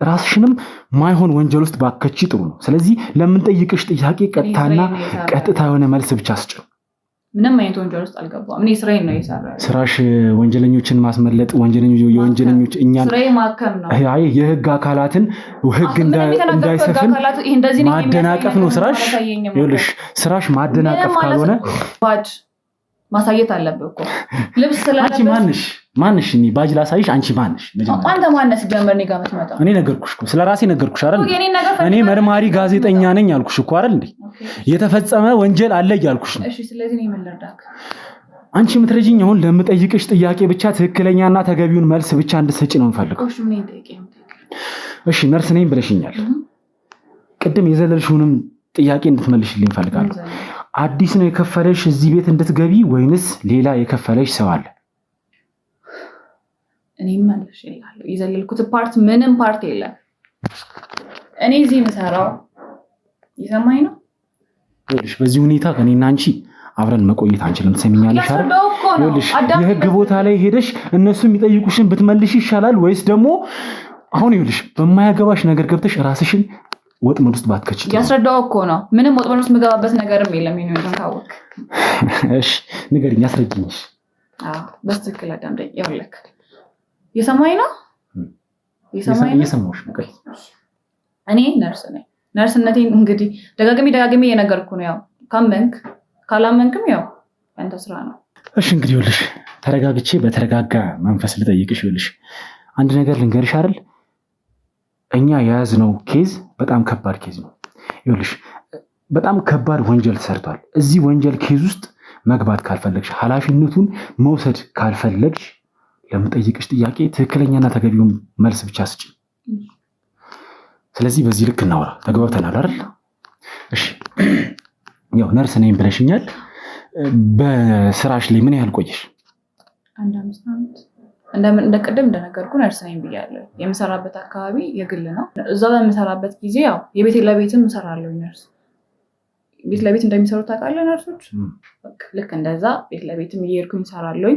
ራስሽንም ማይሆን ወንጀል ውስጥ ባከቺ ጥሩ ነው። ስለዚህ ለምንጠይቅሽ ጥያቄ ቀጥታ የሆነ መልስ ብቻ ስጭ። ምንም አይነት ወንጀል ውስጥ አልገባም። እኔ ስራዬን ነው የሰራው። ስራሽ ወንጀለኞችን ማስመለጥ፣ የወንጀለኞች እኛን ስራዬ ማከም ነው። አይ የህግ አካላትን ህግ እንዳይሰፍን ማደናቀፍ ነው ስራሽ። ይኸውልሽ ስራሽ ማደናቀፍ ካልሆነ ባጅ ማሳየት አለብህ እኮ። ልብስ ስለለበስ አንቺ ማንሽ እኔ ባጅ ላሳይሽ። አንቺ ማንሽ? አንተ ማነህ ሲጀመር እኔ ጋር የምትመጣው? እኔ ነገርኩሽ እኮ ስለራሴ ነገርኩሽ አይደል? እኔ መርማሪ ጋዜጠኛ ነኝ አልኩሽ እኮ አይደል እንዴ? የተፈጸመ ወንጀል አለ እያልኩሽ ነው። እሺ ስለዚህ እኔ ምን ልርዳክ? አንቺ የምትረጂኝ አሁን ለምጠይቅሽ ጥያቄ ብቻ ትክክለኛና ተገቢውን መልስ ብቻ እንድትሰጪ ነው የምፈልገው። እሺ ነርስ ነኝ ብለሽኛል። ቅድም የዘለልሽውንም ጥያቄ እንድትመልሽልኝ እፈልጋለሁ። አዲስ ነው የከፈለሽ እዚህ ቤት እንድትገቢ ወይንስ ሌላ የከፈለሽ ሰው አለ? እኔ መልሽ ይላል። የዘለልኩት ፓርት ምንም ፓርት የለም። እኔ እዚህ የምሰራው ይሰማኝ ነው። ይኸውልሽ በዚህ ሁኔታ ከኔና አንቺ አብረን መቆየት አንችልም። ትሰሚኛለሽ አይደል? ይኸውልሽ የህግ ቦታ ላይ ሄደሽ እነሱ የሚጠይቁሽን ብትመልሽ ይሻላል ወይስ ደግሞ አሁን ይኸውልሽ በማያገባሽ ነገር ገብተሽ ራስሽን ወጥመድ ውስጥ ባትከቺ? ያስረዳው እኮ ነው። ምንም ወጥመድ ውስጥ የምገባበት ነገርም የለም። ይሄን ታውቅ። እሺ ንገሪኝ፣ አስረጅኝ። በትክክል አዳምጠኝ። ይኸውልህ የሰማኝ ነው እየሰማሁሽ ነው። እኔ ነርስ ነኝ። ነርስነቴን እንግዲህ ደጋግሜ እየነገርኩ ነው። ያው ካመንክ ካላመንክም ያው ያንተ ስራ ነው። እሺ እንግዲህ ይኸውልሽ ተረጋግቼ በተረጋጋ መንፈስ ልጠይቅሽ። ይኸውልሽ አንድ ነገር ልንገርሽ አይደል? እኛ የያዝነው ኬዝ በጣም ከባድ ኬዝ ነው። ይኸውልሽ በጣም ከባድ ወንጀል ተሰርቷል። እዚህ ወንጀል ኬዝ ውስጥ መግባት ካልፈለግሽ፣ ኃላፊነቱን መውሰድ ካልፈለግሽ ለምጠይቅሽ ጥያቄ ትክክለኛና ተገቢውን መልስ ብቻ ስጪ። ስለዚህ በዚህ ልክ እናወራ። ተግባብተናል አይደል? እሺ ያው ነርስ ነኝ ብለሽኛል። በስራሽ ላይ ምን ያህል ቆየሽ? 1 ዓመት። እንደቀደም እንደነገርኩ ነርስ ነኝ ብያለሁ። የምሰራበት አካባቢ የግል ነው። እዛ በምሰራበት ጊዜ ያው የቤት ለቤትም እሰራለሁ። ነርስ ቤት ለቤት እንደሚሰሩ ታውቃለህ ነርሶች? ልክ እንደዛ ቤት ለቤትም እየሄድኩኝ እሰራለሁ።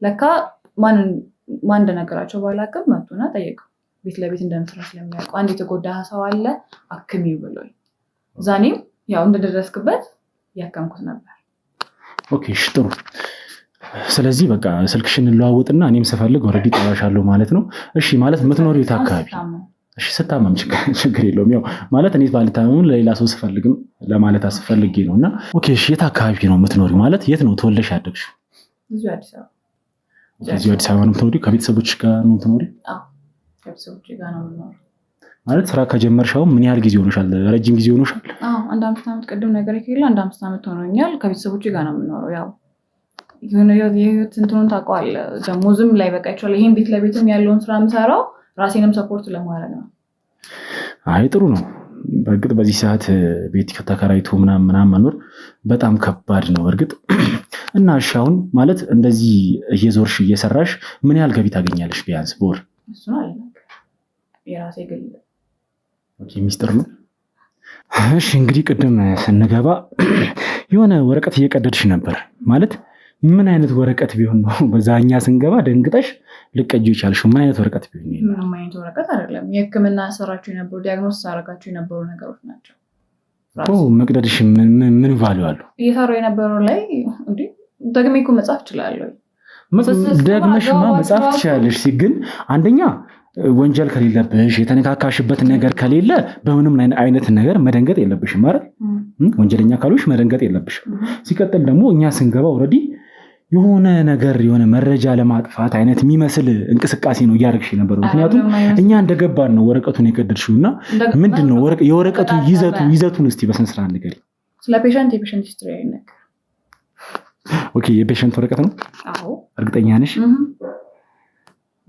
ለካ ማን እንደነገራቸው ባላውቅም መጡና ጠየቁ። ቤት ለቤት እንደምሰራ ስለሚያውቁ አንድ የተጎዳ ሰው አለ አክሚው ብሎኝ፣ ዛኔም ያው እንደደረስክበት ያከምኩት ነበር። ኦኬ እሺ ጥሩ። ስለዚህ በቃ ስልክሽን እንለዋወጥና እኔም ስፈልግ ኦልሬዲ ጠራሻለሁ ማለት ነው። እሺ ማለት የምትኖሪው የት አካባቢ? እሺ ስታመም ችግር የለውም። ያው ማለት እኔ ባልታመም ለሌላ ሰው ስፈልግም ለማለት አስፈልጌ ነውና። ኦኬ እሺ የት አካባቢ ነው የምትኖሪው? ማለት የት ነው ተወልደሽ ያደግሽው? እዚሁ አዲስ አበባ። እዚሁ አዲስ አበባ ነው የምትኖሪው? ከቤተሰቦች ጋር ነው የምትኖሪው? አዎ ከቤተሰቦች ጋር ነው የምኖረው። ማለት ስራ ከጀመርሻው ምን ያህል ጊዜ ሆኖሻል? ረጅም ጊዜ ሆኖሻል? አዎ 1 ዓመት ቅድም ነገር ከሌለ 1 ዓመት ሆኖኛል። ከቤተሰቦች ጋር ነው የምኖረው። ያው የሆነ የህይወት እንትኑን ታውቀዋለህ። ደሞዝም ላይ በቃ ይችላል። ይሄን ቤት ለቤትም ያለውን ስራ የምሰራው ራሴንም ሰፖርት ለማድረግ ነው። አይ ጥሩ ነው። በእርግጥ በዚህ ሰዓት ቤት ተከራይቶ ምናምን መኖር በጣም ከባድ ነው እርግጥ። እና እሺ አሁን ማለት እንደዚህ እየዞርሽ እየሰራሽ ምን ያህል ገቢ ታገኛለሽ ቢያንስ በወር? እሱን አልነገርም። የራሴ ግል ሚስጥር ነው። እሺ እንግዲህ ቅድም ስንገባ የሆነ ወረቀት እየቀደድሽ ነበር። ማለት ምን አይነት ወረቀት ቢሆን ነው በዛኛ ስንገባ ደንግጠሽ ልቀጁ ይቻልሽው? ምን አይነት ወረቀት ቢሆን ነው? ምንም አይነት ወረቀት አይደለም። የህክምና ሰራቸው የነበሩ ዲያግኖስ ሳረጋቸው የነበሩ ነገሮች ናቸው። መቅደድሽ ምን ቫልዩ አለው? እየሰራው የነበረው ላይ እንዴ ደግሜ እኮ መጻፍ እችላለሁ። ደግመሽማ መጻፍ ትችላለሽ። ግን አንደኛ ወንጀል ከሌለብሽ የተነካካሽበት ነገር ከሌለ በምንም አይነት ነገር መደንገጥ የለብሽም ማለት ወንጀለኛ ካሉሽ መደንገጥ የለብሽም። ሲቀጥል ደግሞ እኛ ስንገባ ኦልሬዲ የሆነ ነገር የሆነ መረጃ ለማጥፋት አይነት የሚመስል እንቅስቃሴ ነው እያደረግሽ የነበረው። ምክንያቱም እኛ እንደገባን ነው ወረቀቱን የቀደድሽውና ምንድነው የወረቀቱ ይዘቱን እስቲ በስነ ስርዓት ንገሪኝ። ስለ ፔሸንት የፔሸንት ሂስትሪ አይነገር። ኦኬ የፔሸንት ወረቀት ነው? አዎ። እርግጠኛ ነሽ?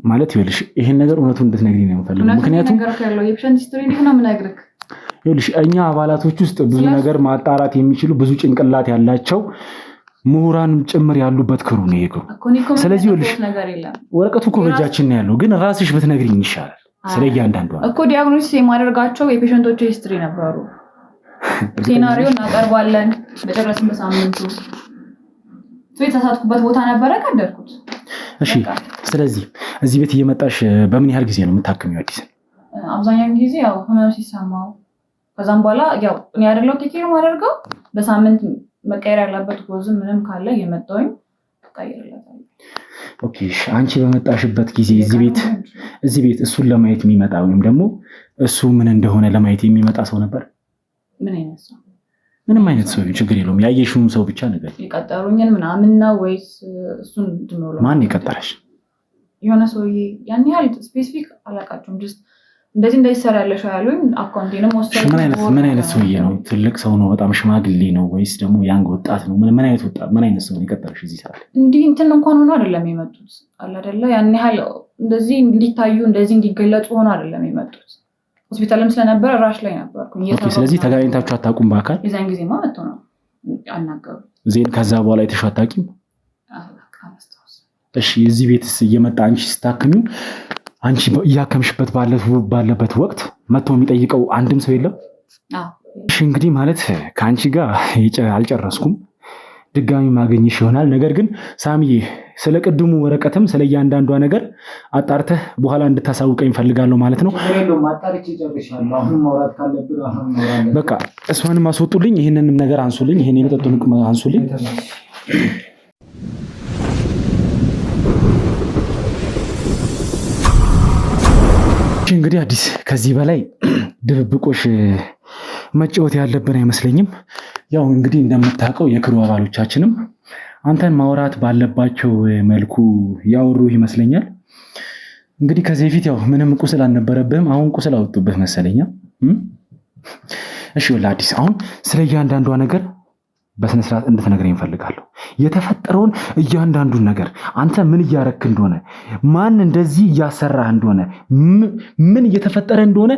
ማለት ይኸውልሽ ይሄን ነገር እውነቱን እንድትነግሪኝ ነው የምፈልገው። ምክንያቱም የፔሸንት ሂስትሪ ነው የምነግርህ። ይኸውልሽ እኛ አባላቶች ውስጥ ብዙ ነገር ማጣራት የሚችሉ ብዙ ጭንቅላት ያላቸው ምሁራን ጭምር ያሉበት ክሩ ነው ይሄ። ስለዚህ ይኸውልሽ ወረቀቱ እኮ በእጃችን ነው ያለው፣ ግን ራስሽ ብትነግሪኝ ይሻላል። ስለ እያንዳንዱ እኮ ዲያግኖሲስ የማደርጋቸው የፔሸንቶች ሂስትሪ ነበሩ። ሴናሪዮ እናቀርባለን በጨረስን በሳምንቱ የተሳሳትኩበት ቦታ ነበረ ቀደርኩት። እሺ ስለዚህ እዚህ ቤት እየመጣሽ በምን ያህል ጊዜ ነው የምታክሚው አዲስ? አብዛኛውን ጊዜ ያው ህመም ሲሰማው ከዛም በኋላ ያው እኔ አይደለው ቴኬር ማደርገው በሳምንት መቀየር ያለበት ጎዝም ምንም ካለ የመጣውኝ ተቀየረላታል። ኦኬ አንቺ በመጣሽበት ጊዜ እዚህ ቤት እሱን ለማየት የሚመጣ ወይም ደግሞ እሱ ምን እንደሆነ ለማየት የሚመጣ ሰው ነበር? ምን አይነት ሰው? ምንም አይነት ሰው ችግር የለውም። ያየሽውን ሰው ብቻ ነገር የቀጠሩኝን ምናምን ነው ወይስ እሱን ድምሮ? ማን የቀጠረሽ? የሆነ ሰውዬ ያን ያህል ስፔሲፊክ አላውቃቸውም። ጀስት እንደዚህ ሰራለሽ ያሉኝ አካውንቴንም ወሰደ። ምን አይነት ሰውዬ ነው? ትልቅ ሰው ነው? በጣም ሽማግሌ ነው ወይስ ደግሞ ያንግ ወጣት ነው? ምን አይነት ወጣት ምን አይነት ሰው ነው የቀጠረሽ እዚህ ሰዓት? እንዲህ እንትን እንኳን ሆኖ አይደለም የመጡት አለ አይደለ? ያን ያህል እንደዚህ እንዲታዩ እንደዚህ እንዲገለጹ ሆኖ አይደለም የመጡት። ሆስፒታልም ስለነበረ ራሽ ላይ ነበርኩኝ። ኦኬ ስለዚህ ተገናኝታችሁ አታውቁም በአካል? የዛን ጊዜማ መጥቶ ነው አናገሩ ዜን። ከዛ በኋላ አይተሽው አታውቂም? እሺ እዚህ ቤትስ እየመጣ አንቺ ስታክሚው አንቺ እያከምሽበት ባለበት ወቅት መጥቶ የሚጠይቀው አንድም ሰው የለም? እሺ እንግዲህ ማለት ከአንቺ ጋር አልጨረስኩም፣ ድጋሚ ማገኝሽ ይሆናል። ነገር ግን ሳሚዬ ስለ ቅድሙ ወረቀትም ስለ እያንዳንዷ ነገር አጣርተህ በኋላ እንድታሳውቀኝ ፈልጋለሁ ማለት ነው። በቃ እሷንም አስወጡልኝ፣ ይህንንም ነገር አንሱልኝ፣ ይህን የመጠጡን አንሱልኝ። እንግዲህ አዲስ ከዚህ በላይ ድብብቆሽ መጫወት ያለብን አይመስለኝም። ያው እንግዲህ እንደምታውቀው የክሩ አባሎቻችንም አንተን ማውራት ባለባቸው መልኩ ያወሩ ይመስለኛል። እንግዲህ ከዚህ በፊት ያው ምንም ቁስል አልነበረብህም፣ አሁን ቁስል አወጡብህ መሰለኛ። እሺ ወላ አዲስ አሁን ስለ እያንዳንዷ ነገር በስነ ስርዓት እንድትነግረኝ እፈልጋለሁ። የተፈጠረውን እያንዳንዱን ነገር አንተ ምን እያረክ እንደሆነ፣ ማን እንደዚህ እያሰራህ እንደሆነ፣ ምን እየተፈጠረ እንደሆነ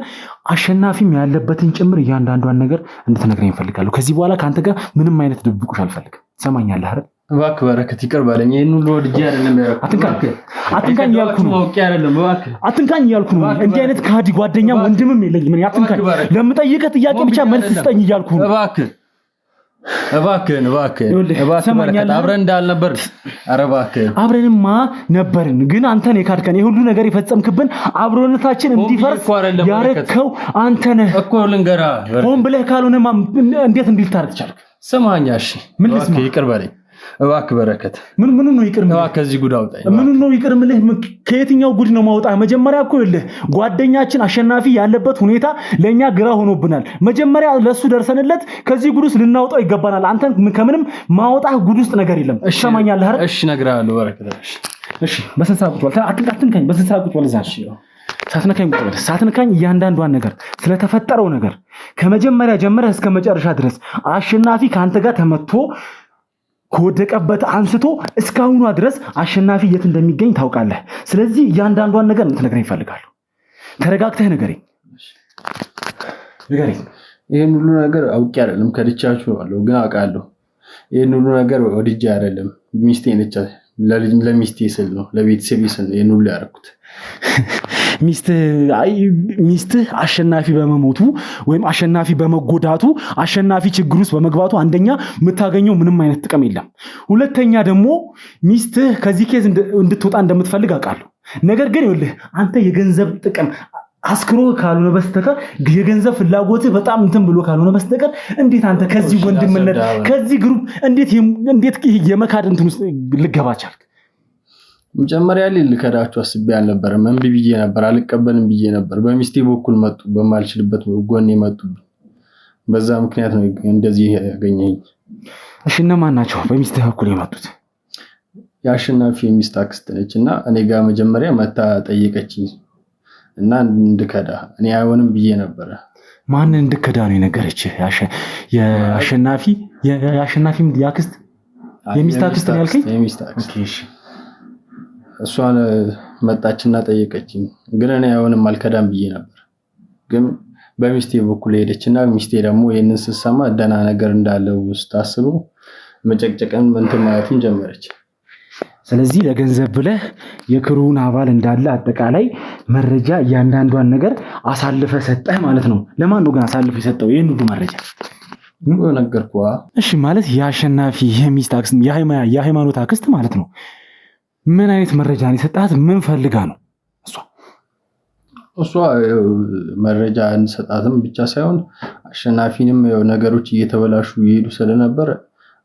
አሸናፊም ያለበትን ጭምር እያንዳንዷን ነገር እንድትነግረኝ እፈልጋለሁ። ከዚህ በኋላ ከአንተ ጋር ምንም አይነት ድብቁሽ አልፈልግም። ትሰማኛለህ አይደል? እባክህ በረከት ይቅር በለኝ። ይሄን ሁሉ ወድጄ አይደለም ያልኩት። አትንካኝ እያልኩ ነው። አትንካኝ እያልኩ ነው። እንዲህ አይነት ከሃዲ ጓደኛ ወንድምም የለኝም። ምን አትንካኝ። ለምጠይቅህ ጥያቄ ብቻ መልስ ስጠኝ እያልኩ ነው። እባክህን በረከት አብረን እንዳልነበር። ኧረ እባክህ አብረንማ ነበርን፣ ግን አንተን የካድከን የሁሉ ነገር የፈጸምክብን አብሮነታችን እንዲፈርስ ያረከው አንተ ነህ እኮ። ልንገርህ ሆን ብለህ ካልሆነማ እንዴት እንዲልታረግ ቻልክ? ስማኛ እሺ፣ ምን ልስማ? ይቅር በለኝ እባክህ በረከት። ምን ነው ይቅር ምልህ? ከዚህ ጉድ አውጣኝ። ምን ነው ይቅር ምልህ? ከየትኛው ጉድ ነው ማውጣ? መጀመሪያ እኮ ይልህ ጓደኛችን አሸናፊ ያለበት ሁኔታ ለኛ ግራ ሆኖብናል። መጀመሪያ ለሱ ደርሰንለት ከዚህ ጉድ ውስጥ ልናውጣው ይገባናል። አንተን ከምንም ማውጣ ጉድ ውስጥ ነገር የለም። ትሰማኛለህ አይደል? እሺ እነግርሃለሁ በረከት። እሺ በስነ ስርዓት ቁጭ በል። አትንካኝ። በስነ ስርዓት ቁጭ በል። እሺ ሳትነካኝ ቁጭ በል። ሳትነካኝ እያንዳንዷን ነገር ስለተፈጠረው ነገር ከመጀመሪያ ጀምረህ እስከ መጨረሻ ድረስ አሸናፊ ከአንተ ጋር ተመቶ ከወደቀበት አንስቶ እስካሁኗ ድረስ አሸናፊ የት እንደሚገኝ ታውቃለህ። ስለዚህ እያንዳንዷን ነገር እንድትነግረኝ እፈልጋለሁ። ተረጋግተህ ንገረኝ። ይሄን ሁሉ ነገር አውቄ አይደለም ከድቻችሁ አለው፣ ግን አውቃለሁ። ይሄን ሁሉ ነገር ወድጄ አይደለም። ሚስቴ ነች። ለሚስቴ ስል ነው፣ ለቤተሰቤ ስል ነው ይሄን ሁሉ ያደረኩት። ሚስትህ አሸናፊ በመሞቱ ወይም አሸናፊ በመጎዳቱ አሸናፊ ችግር ውስጥ በመግባቱ አንደኛ የምታገኘው ምንም አይነት ጥቅም የለም። ሁለተኛ ደግሞ ሚስትህ ከዚህ ኬዝ እንድትወጣ እንደምትፈልግ አውቃለሁ። ነገር ግን ይኸውልህ አንተ የገንዘብ ጥቅም አስክሮ ካልሆነ በስተቀር የገንዘብ ፍላጎትህ በጣም እንትን ብሎ ካልሆነ በስተቀር እንዴት አንተ ከዚህ ወንድምነት ከዚህ ግሩፕ እንዴት የመካድ እንትን ውስጥ ልገባ ቻልክ? መጀመሪያ ላይ ልከዳቸው አስቤ አልነበረም። እምቢ ብዬ ነበር፣ አልቀበልም ብዬ ነበር። በሚስቴ በኩል መጡ፣ በማልችልበት ጎኔ መጡብኝ። በዛ ምክንያት ነው እንደዚህ ያገኘኝ። እሺ እነማን ናቸው በሚስትህ በኩል የመጡት? የአሸናፊ የሚስት አክስት ነች እና እኔ ጋር መጀመሪያ መታ ጠየቀችኝ እና እንድከዳ እኔ አይሆንም ብዬ ነበረ። ማንን እንድከዳ ነው የነገረችህ? የአሸናፊ ያክስት የሚስት አክስት ነው ያልከኝ? የሚስት አክስት። እሺ እሷን መጣችና ጠየቀችኝ፣ ግን እኔ አይሆንም አልከዳም ብዬ ነበር። ግን በሚስቴ በኩል ሄደችና ሚስቴ ደግሞ ይሄንን ስትሰማ ደህና ነገር እንዳለው ውስጥ አስበው መጨቅጨቅን እንትን ማለትም ጀመረች። ስለዚህ ለገንዘብ ብለህ የክሩን አባል እንዳለ አጠቃላይ መረጃ እያንዳንዷን ነገር አሳልፈ ሰጠህ ማለት ነው። ለማን ነው ግን አሳልፈ የሰጠው ይሄን ሁሉ መረጃ? ነገርኩህ። እሺ ማለት የአሸናፊ የሚስት አክስት የሃይማኖት አክስት ማለት ነው። ምን አይነት መረጃ ነው የሰጣት? ምን ፈልጋ ነው እሷ መረጃ እንሰጣትም ብቻ ሳይሆን አሸናፊንም ነገሮች እየተበላሹ ይሄዱ ስለነበር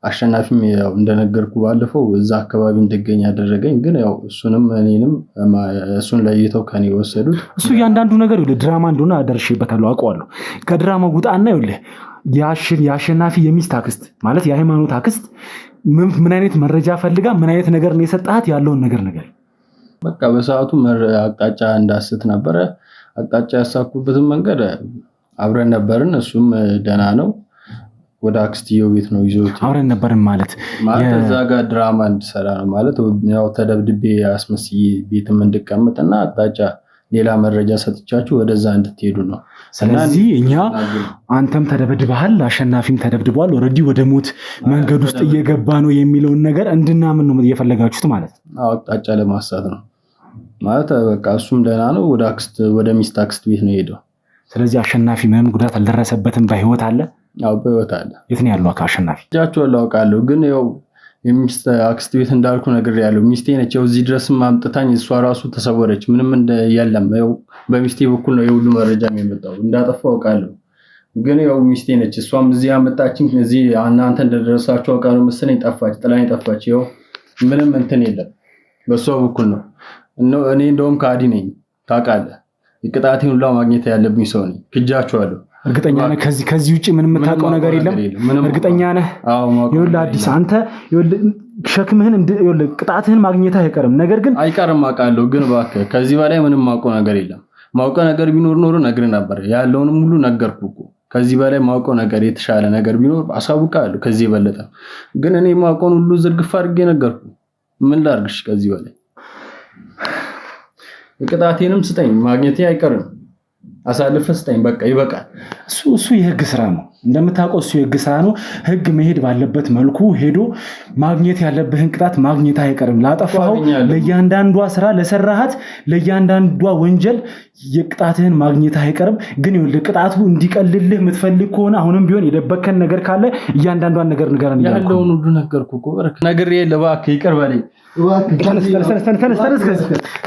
አሸናፊም ያው እንደነገርኩ ባለፈው እዛ አካባቢ እንድገኝ ያደረገኝ። ግን ያው እሱንም እኔንም እሱን ለይተው ከኔ ወሰዱት። እሱ እያንዳንዱ ነገር ድራማ እንደሆነ አደርሼበታለሁ፣ አውቀዋለሁ። ከድራማው ውጣና ይኸውልህ የአሸናፊ የሚስት አክስት ማለት የሃይማኖት አክስት ምን አይነት መረጃ ፈልጋ ምን አይነት ነገር ነው የሰጣት? ያለውን ነገር ነገር በቃ በሰዓቱ አቅጣጫ እንዳስት ነበረ። አቅጣጫ ያሳኩበትን መንገድ አብረን ነበርን። እሱም ደህና ነው። ወደ አክስትየው ቤት ነው ይዞት አብረን ነበርን ማለት እዛ ጋር ድራማ እንድሰራ ነው ማለት ያው ተደብድቤ አስመስዬ ቤትም እንድቀመጥና አቅጣጫ ሌላ መረጃ ሰጥቻችሁ ወደዛ እንድትሄዱ ነው። ስለዚህ እኛ አንተም ተደብድበሃል፣ አሸናፊም ተደብድቧል፣ ኦልሬዲ ወደ ሞት መንገድ ውስጥ እየገባ ነው የሚለውን ነገር እንድናምን ነው እየፈለጋችሁት ማለት ነው። አቅጣጫ ለማሳት ነው ማለት በቃ እሱም ደህና ነው። ወደ ሚስት አክስት ቤት ነው ሄደው። ስለዚህ አሸናፊ ምንም ጉዳት አልደረሰበትም፣ በህይወት አለ። አዎ በህይወት አለ። የት ነው ያለው አሸናፊ? እጃቸውን አውቃለሁ፣ ግን ያው የሚስት አክስት ቤት እንዳልኩ ነገር ያለው ሚስቴ ነች። ያው እዚህ ድረስ ማምጥታኝ እሷ ራሱ ተሰወረች። ምንም የለም። ያው በሚስቴ በኩል ነው የሁሉ መረጃ የሚመጣው። እንዳጠፋው አውቃለሁ፣ ግን ያው ሚስቴ ነች። እሷም እዚህ አመጣችኝ። እዚህ እናንተ እንደደረሳችሁ አውቃ ነው መሰለኝ ጠፋች፣ ጥላኝ ጠፋች። ያው ምንም እንትን የለም፣ በሷ በኩል ነው። እኔ እንደውም ካዲ ነኝ ታውቃለህ። የቅጣቴን ሁላ ማግኘት ያለብኝ ሰው ነኝ። ክጃቸዋለሁ። እርግጠኛ ነህ? ከዚህ ውጪ ምንም የምታውቀው ነገር የለም? እርግጠኛ ነህ? ይኸውልህ አዲስ አንተ ሸክምህን ቅጣትህን ማግኘት አይቀርም። ነገር ግን አይቀርም አውቃለሁ፣ ግን እባክህ ከዚህ በላይ ምንም ማውቀው ነገር የለም። ማውቀው ነገር ቢኖር ኖሮ ነግርህ ነበር። ያለውንም ሁሉ ነገርኩህ እኮ። ከዚህ በላይ ማውቀው ነገር የተሻለ ነገር ቢኖር አሳውቃለሁ። ከዚህ የበለጠ ግን እኔ ማውቀውን ሁሉ ዝርግፍ አድርጌ ነገርኩህ። ምን ላድርግሽ? ከዚህ በላይ ቅጣቴንም ስጠኝ፣ ማግኘቴ አይቀርም። አሳልፈ ስጠኝ፣ በቃ ይበቃል። እሱ የህግ ስራ ነው እንደምታውቀው፣ እሱ የህግ ስራ ነው። ህግ መሄድ ባለበት መልኩ ሄዶ ማግኘት ያለብህን ቅጣት ማግኘት አይቀርም። ላጠፋኸው ለእያንዳንዷ ስራ ለሰራሃት ለእያንዳንዷ ወንጀል የቅጣትህን ማግኘት አይቀርም። ግን ይኸውልህ ቅጣቱ እንዲቀልልህ የምትፈልግ ከሆነ አሁንም ቢሆን የደበከን ነገር ካለ እያንዳንዷን ነገር ንገረን። ያለውን ሁሉ ነገርኩህ እኮ ነግሬህ፣ እባክህ ይቅር በለኝ።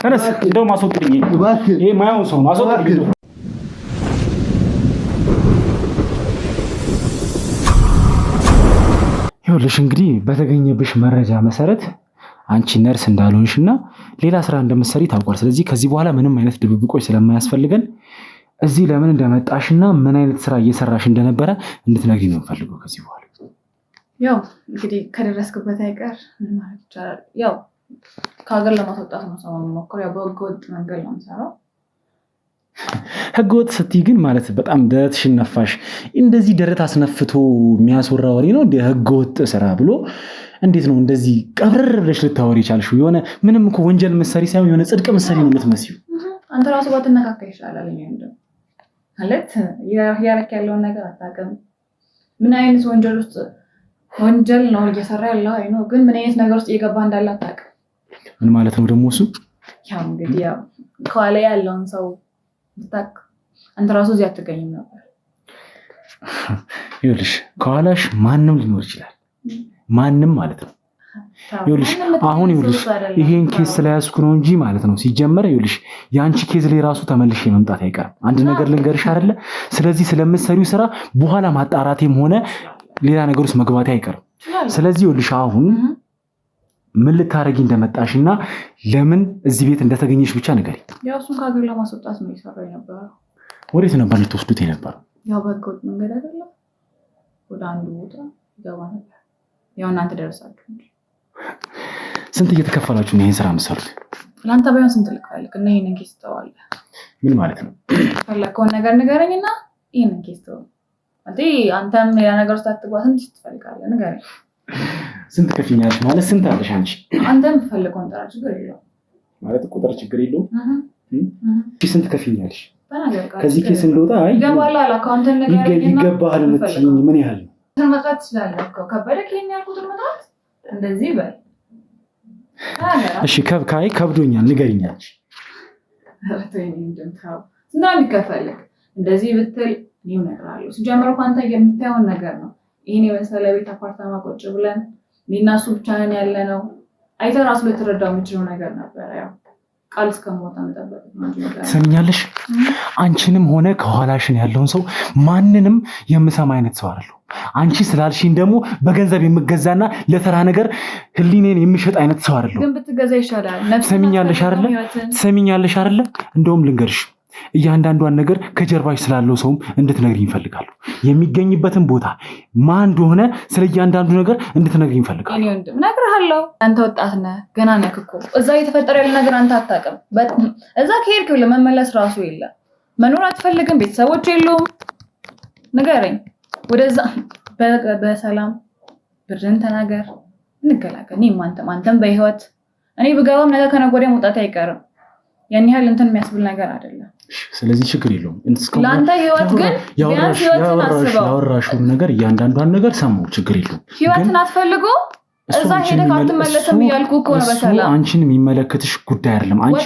ተነስ፣ እንደውም አስወግድኝ። ይሄ ማየውን ሰው ነው፣ አስወግድኝ። ይኸውልሽ እንግዲህ በተገኘብሽ መረጃ መሰረት አንቺ ነርስ እንዳልሆንሽና ሌላ ስራ እንደምትሰሪ ታውቋል። ስለዚህ ከዚህ በኋላ ምንም አይነት ድብብቆች ስለማያስፈልገን እዚህ ለምን እንደመጣሽና ምን አይነት ስራ እየሰራሽ እንደነበረ እንድትነግሪኝ ነው የምፈልገው ከዚህ በኋላ። ያው እንግዲህ ከደረስክበት አይቀር ምን ማለት ይቻላል፣ ያው ከሀገር ለማስወጣት ነው ሰው የሚሞክረው። ያው በህገወጥ መንገድ ነው የምሰራው። ህገወጥ ስትይ ግን ማለት በጣም ደረትሽን ነፋሽ። እንደዚህ ደረት አስነፍቶ የሚያስወራ ወሬ ነው እንደ ህገወጥ ስራ ብሎ እንዴት ነው እንደዚህ ቀብረር ብለሽ ልታወሪ የቻልሽው? የሆነ ምንም እኮ ወንጀል መሰሪ ሳይሆን የሆነ ጽድቅ መሰሪ ነው የምትመስዩ። አንተ ራሱ ባትነካካ ይሻላል። ማለት ያረክ ያለውን ነገር አታውቅም። ምን አይነት ወንጀል ነው እየሰራ ያለው አይ ነው፣ ግን ምን አይነት ነገር ውስጥ እየገባ እንዳለ አታውቅም። ምን ማለት ነው ደግሞ እሱ? ያው እንግዲህ ያው ከኋላ ያለውን ሰው ታክ አንተ ራሱ እዚህ አትገኝም ነበር። ይኸውልሽ ከኋላሽ ማንም ሊኖር ይችላል፣ ማንም ማለት ነው። ይኸውልሽ አሁን ይኸውልሽ ይሄን ኬስ ስለያዝኩ ነው እንጂ ማለት ነው ሲጀመር ይኸውልሽ የአንቺ ኬዝ ላይ ራሱ ተመልሼ መምጣት አይቀርም። አንድ ነገር ልንገርሽ አይደለ? ስለዚህ ስለምትሰሪው ስራ በኋላ ማጣራቴም ሆነ ሌላ ነገር ውስጥ መግባቴ አይቀርም። ስለዚህ ይኸውልሽ አሁን ምን ልታረጊ እንደመጣሽና ለምን እዚህ ቤት እንደተገኘሽ ብቻ ንገሪኝ። ያው እሱን ከሀገር ለማስወጣት ነው የሰራው የነበረው። ወዴት ነበር ልትወስዱት የነበረው? ያው በህገወጥ መንገድ አይደለም ወደ አንዱ ቦታ ይገባ ነበር። ያው እናንተ ደረሳችሁ እንጂ። ስንት እየተከፈላችሁ ነው ይሄን ስራ የምትሰሩት? ለአንተ ባይሆን ስንት ልካልክ እና ይሄንን ኬስ ተዋለህ። ምን ማለት ነው? ፈለከውን ነገር ንገረኝና ይሄንን ኬስ ተው። አንተም ሌላ ነገር ውስጥ አትግባ። ስንት ትፈልጋለህ ንገረኝ። ስንት ከፍኛለሽ ማለት ስንት አለሽ አንቺ? አንተም ፈልገውን ጠራ፣ ችግር የለውም ማለት ቁጥር ችግር የለውም። ስንት ከፍኛለሽ? ተናገር። ከዚህ ኬስ እንደወጣ አይ ይገባል አካውንትን ንገረኝና ይገባል የምትይኝ ምን ያህል ነው? መጥራት ትችላለህ እኮ ከበደክ ይሄን ያልኩት መጥራት እንደዚህ በል። እሺ ከብዶኛል ንገሪኛለሽ። ስንት ነው የሚከፈልህ? እንደዚህ ብትል እኔም እነግርሃለሁ። ሲጀምር እኮ አንተ የምታየውን ነገር ነው። ይሄን የመሰለ ቤት አፓርታማ ቁጭ ብለን እኔና እሱ ብቻ ነን ያለ ነው። አይተህ ራሱ ልትረዳው የምችለው ነገር ነበር። ያው ቃል እስከሞታ መጠበቅ ነው። ትሰሚኛለሽ? አንቺንም ሆነ ከኋላሽን ያለውን ሰው ማንንም የምሰማ አይነት ሰው አይደለሁ። አንቺ ስላልሽኝ ደግሞ በገንዘብ የምገዛና ለተራ ነገር ህሊኔን የሚሸጥ አይነት ሰው አይደለሁ። ግን ብትገዛ ይሻላል። ትሰሚኛለሽ አይደለ? እንደውም ልንገርሽ እያንዳንዷን ነገር ከጀርባሽ ስላለው ሰውም እንድትነግሪኝ እፈልጋለሁ። የሚገኝበትን ቦታ ማን እንደሆነ ስለ እያንዳንዱ ነገር እንድትነግሪኝ እፈልጋለሁ። እኔ ወንድም እነግርሃለሁ። አንተ ወጣት ነህ፣ ገና ነህ እኮ። እዛ እየተፈጠረ ያለ ነገር አንተ አታውቅም። እዛ ከሄድክ ለመመለስ ራሱ የለም። መኖር አትፈልግም፣ ቤተሰቦች የሉም። ንገረኝ። ወደዛ በሰላም ብርን ተናገር፣ እንገላገል። እኔም አንተም በህይወት እኔ ብገባም ነገር ከነገ ወዲያ መውጣት አይቀርም። ያን ያህል እንትን የሚያስብል ነገር አይደለም። ስለዚህ ችግር የለውም። ለአንተ ህይወት ግን ቢያንስ ህይወትን አስበው። ያወራሽውን ነገር እያንዳንዷን ነገር ሰማሁ። ችግር የለውም። ህይወትን አትፈልጉ። እዛ ሄደህ አትመለስም እያልኩ እኮ ነው። በሰላም አንቺን የሚመለከትሽ ጉዳይ አይደለም። አንቺ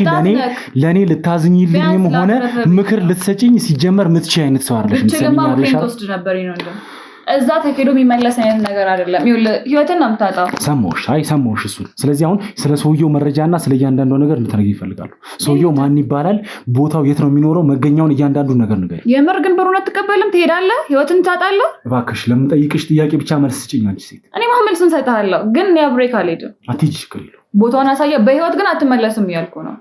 ለእኔ ልታዝኝልኝም ሆነ ምክር ልትሰጪኝ ሲጀመር ምትቺ አይነት ሰው አይደለሽም። ትሰሚኛለሽ? ወስድ ነበር ነው እንዴ? እዛ ተኬዶ የሚመለስ አይነት ነገር አይደለም። ህይወትን ነው የምታጣው። ሰማሁሽ እሱን። ስለዚህ አሁን ስለ ሰውየው መረጃና ስለ እያንዳንዱ ነገር እንድትነግሪኝ ይፈልጋሉ። ሰውየው ማን ይባላል? ቦታው የት ነው የሚኖረው? መገኛውን እያንዳንዱ ነገር ንገሪኝ። የምር ግን ብሩን አትቀበልም? ትሄዳለህ? ህይወትን ታጣለህ? እባክሽ ለምጠይቅሽ ጥያቄ ብቻ መልስ ስጪኝ። አንቺ ሴት እኔ መልሱን እሰጥሃለሁ፣ ግን እኔ አብሬክ አልሄድም። አትሄጂ፣ ችግር የለውም። ቦታውን አሳየህ። በህይወት ግን አትመለስም እያልኩ ነው።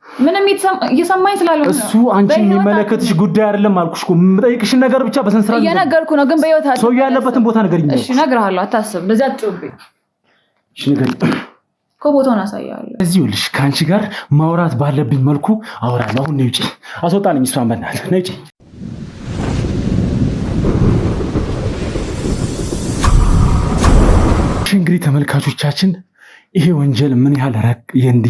ምንም እየሰማኝ ስላልሆነ እሱ አንቺ የሚመለከትሽ ጉዳይ አይደለም አልኩሽ እኮ። የምጠይቅሽን ነገር ብቻ በስነ ስርዓት እየነገርኩ ነው። ግን በህይወት ሰው ያለበትን ቦታ ንገሪኝ። እሺ እነግርሃለሁ፣ አታስብ። እንደዚህ አትጮህብኝ። እሺ ንገሪኝ እኮ ቦታውን አሳያለሁ። እዚህ ይኸውልሽ፣ ከአንቺ ጋር ማውራት ባለብኝ መልኩ አወራለሁ። አሁን ነይ ውጪ። አስወጣልኝ እሷን በእናትህ ነይ ውጪ። እንግዲህ ተመልካቾቻችን ይሄ ወንጀል ምን ያህል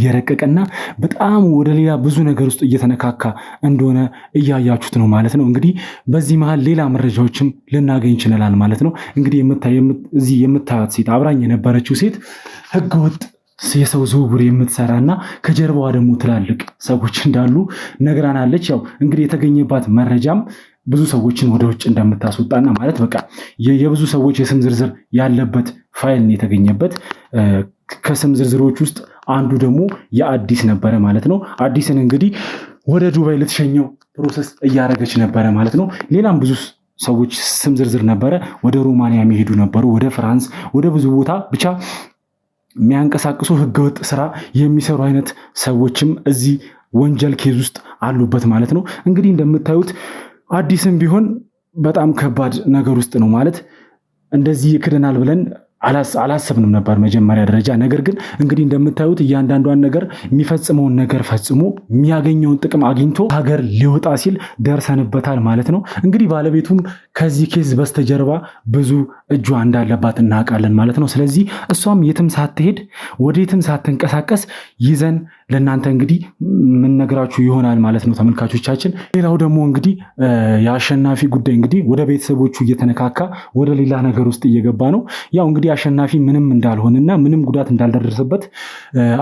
የረቀቀና በጣም ወደ ሌላ ብዙ ነገር ውስጥ እየተነካካ እንደሆነ እያያችሁት ነው ማለት ነው። እንግዲህ በዚህ መሀል ሌላ መረጃዎችም ልናገኝ ይችላል ማለት ነው። እንግዲህ እዚህ የምታያት ሴት አብራኝ የነበረችው ሴት ህገወጥ የሰው ዝውውር የምትሰራና ከጀርባዋ ደግሞ ትላልቅ ሰዎች እንዳሉ ነግራናለች። ያው እንግዲህ የተገኘባት መረጃም ብዙ ሰዎችን ወደ ውጭ እንደምታስወጣና ማለት በቃ የብዙ ሰዎች የስም ዝርዝር ያለበት ፋይል የተገኘበት። ከስም ዝርዝሮች ውስጥ አንዱ ደግሞ የአዲስ ነበረ ማለት ነው። አዲስን እንግዲህ ወደ ዱባይ ልትሸኘው ፕሮሰስ እያደረገች ነበረ ማለት ነው። ሌላም ብዙ ሰዎች ስም ዝርዝር ነበረ። ወደ ሮማንያ የሚሄዱ ነበሩ፣ ወደ ፍራንስ፣ ወደ ብዙ ቦታ ብቻ የሚያንቀሳቅሱ ህገወጥ ስራ የሚሰሩ አይነት ሰዎችም እዚህ ወንጀል ኬዝ ውስጥ አሉበት ማለት ነው። እንግዲህ እንደምታዩት አዲስም ቢሆን በጣም ከባድ ነገር ውስጥ ነው ማለት እንደዚህ ይክደናል ብለን አላሰብንም ነበር መጀመሪያ ደረጃ። ነገር ግን እንግዲህ እንደምታዩት እያንዳንዷን ነገር የሚፈጽመውን ነገር ፈጽሞ የሚያገኘውን ጥቅም አግኝቶ ሀገር ሊወጣ ሲል ደርሰንበታል ማለት ነው። እንግዲህ ባለቤቱም ከዚህ ኬዝ በስተጀርባ ብዙ እጇ እንዳለባት እናውቃለን ማለት ነው። ስለዚህ እሷም የትም ሳትሄድ ወዴትም ሳትንቀሳቀስ ይዘን ለእናንተ እንግዲህ የምንነግራችሁ ይሆናል ማለት ነው ተመልካቾቻችን። ሌላው ደግሞ እንግዲህ የአሸናፊ ጉዳይ እንግዲህ ወደ ቤተሰቦቹ እየተነካካ ወደ ሌላ ነገር ውስጥ እየገባ ነው። ያው እንግዲህ አሸናፊ ምንም እንዳልሆነና ምንም ጉዳት እንዳልደረሰበት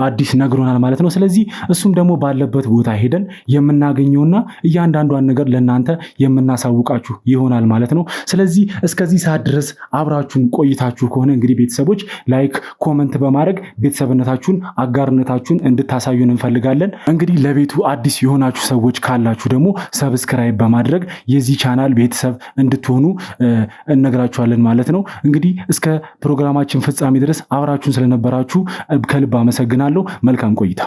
አዲስ ነግሮናል ማለት ነው። ስለዚህ እሱም ደግሞ ባለበት ቦታ ሄደን የምናገኘውና እያንዳንዷን ነገር ለእናንተ የምናሳውቃችሁ ይሆናል ማለት ነው። ስለዚህ እስከዚህ ሰዓት ድረስ አብራችሁን ቆይታችሁ ከሆነ እንግዲህ ቤተሰቦች ላይክ፣ ኮመንት በማድረግ ቤተሰብነታችሁን አጋርነታችሁን እንድታሳዩ እንድታሳዩን እንፈልጋለን። እንግዲህ ለቤቱ አዲስ የሆናችሁ ሰዎች ካላችሁ ደግሞ ሰብስክራይብ በማድረግ የዚህ ቻናል ቤተሰብ እንድትሆኑ እነግራችኋለን ማለት ነው። እንግዲህ እስከ ፕሮግራማችን ፍጻሜ ድረስ አብራችሁን ስለነበራችሁ ከልብ አመሰግናለሁ። መልካም ቆይታ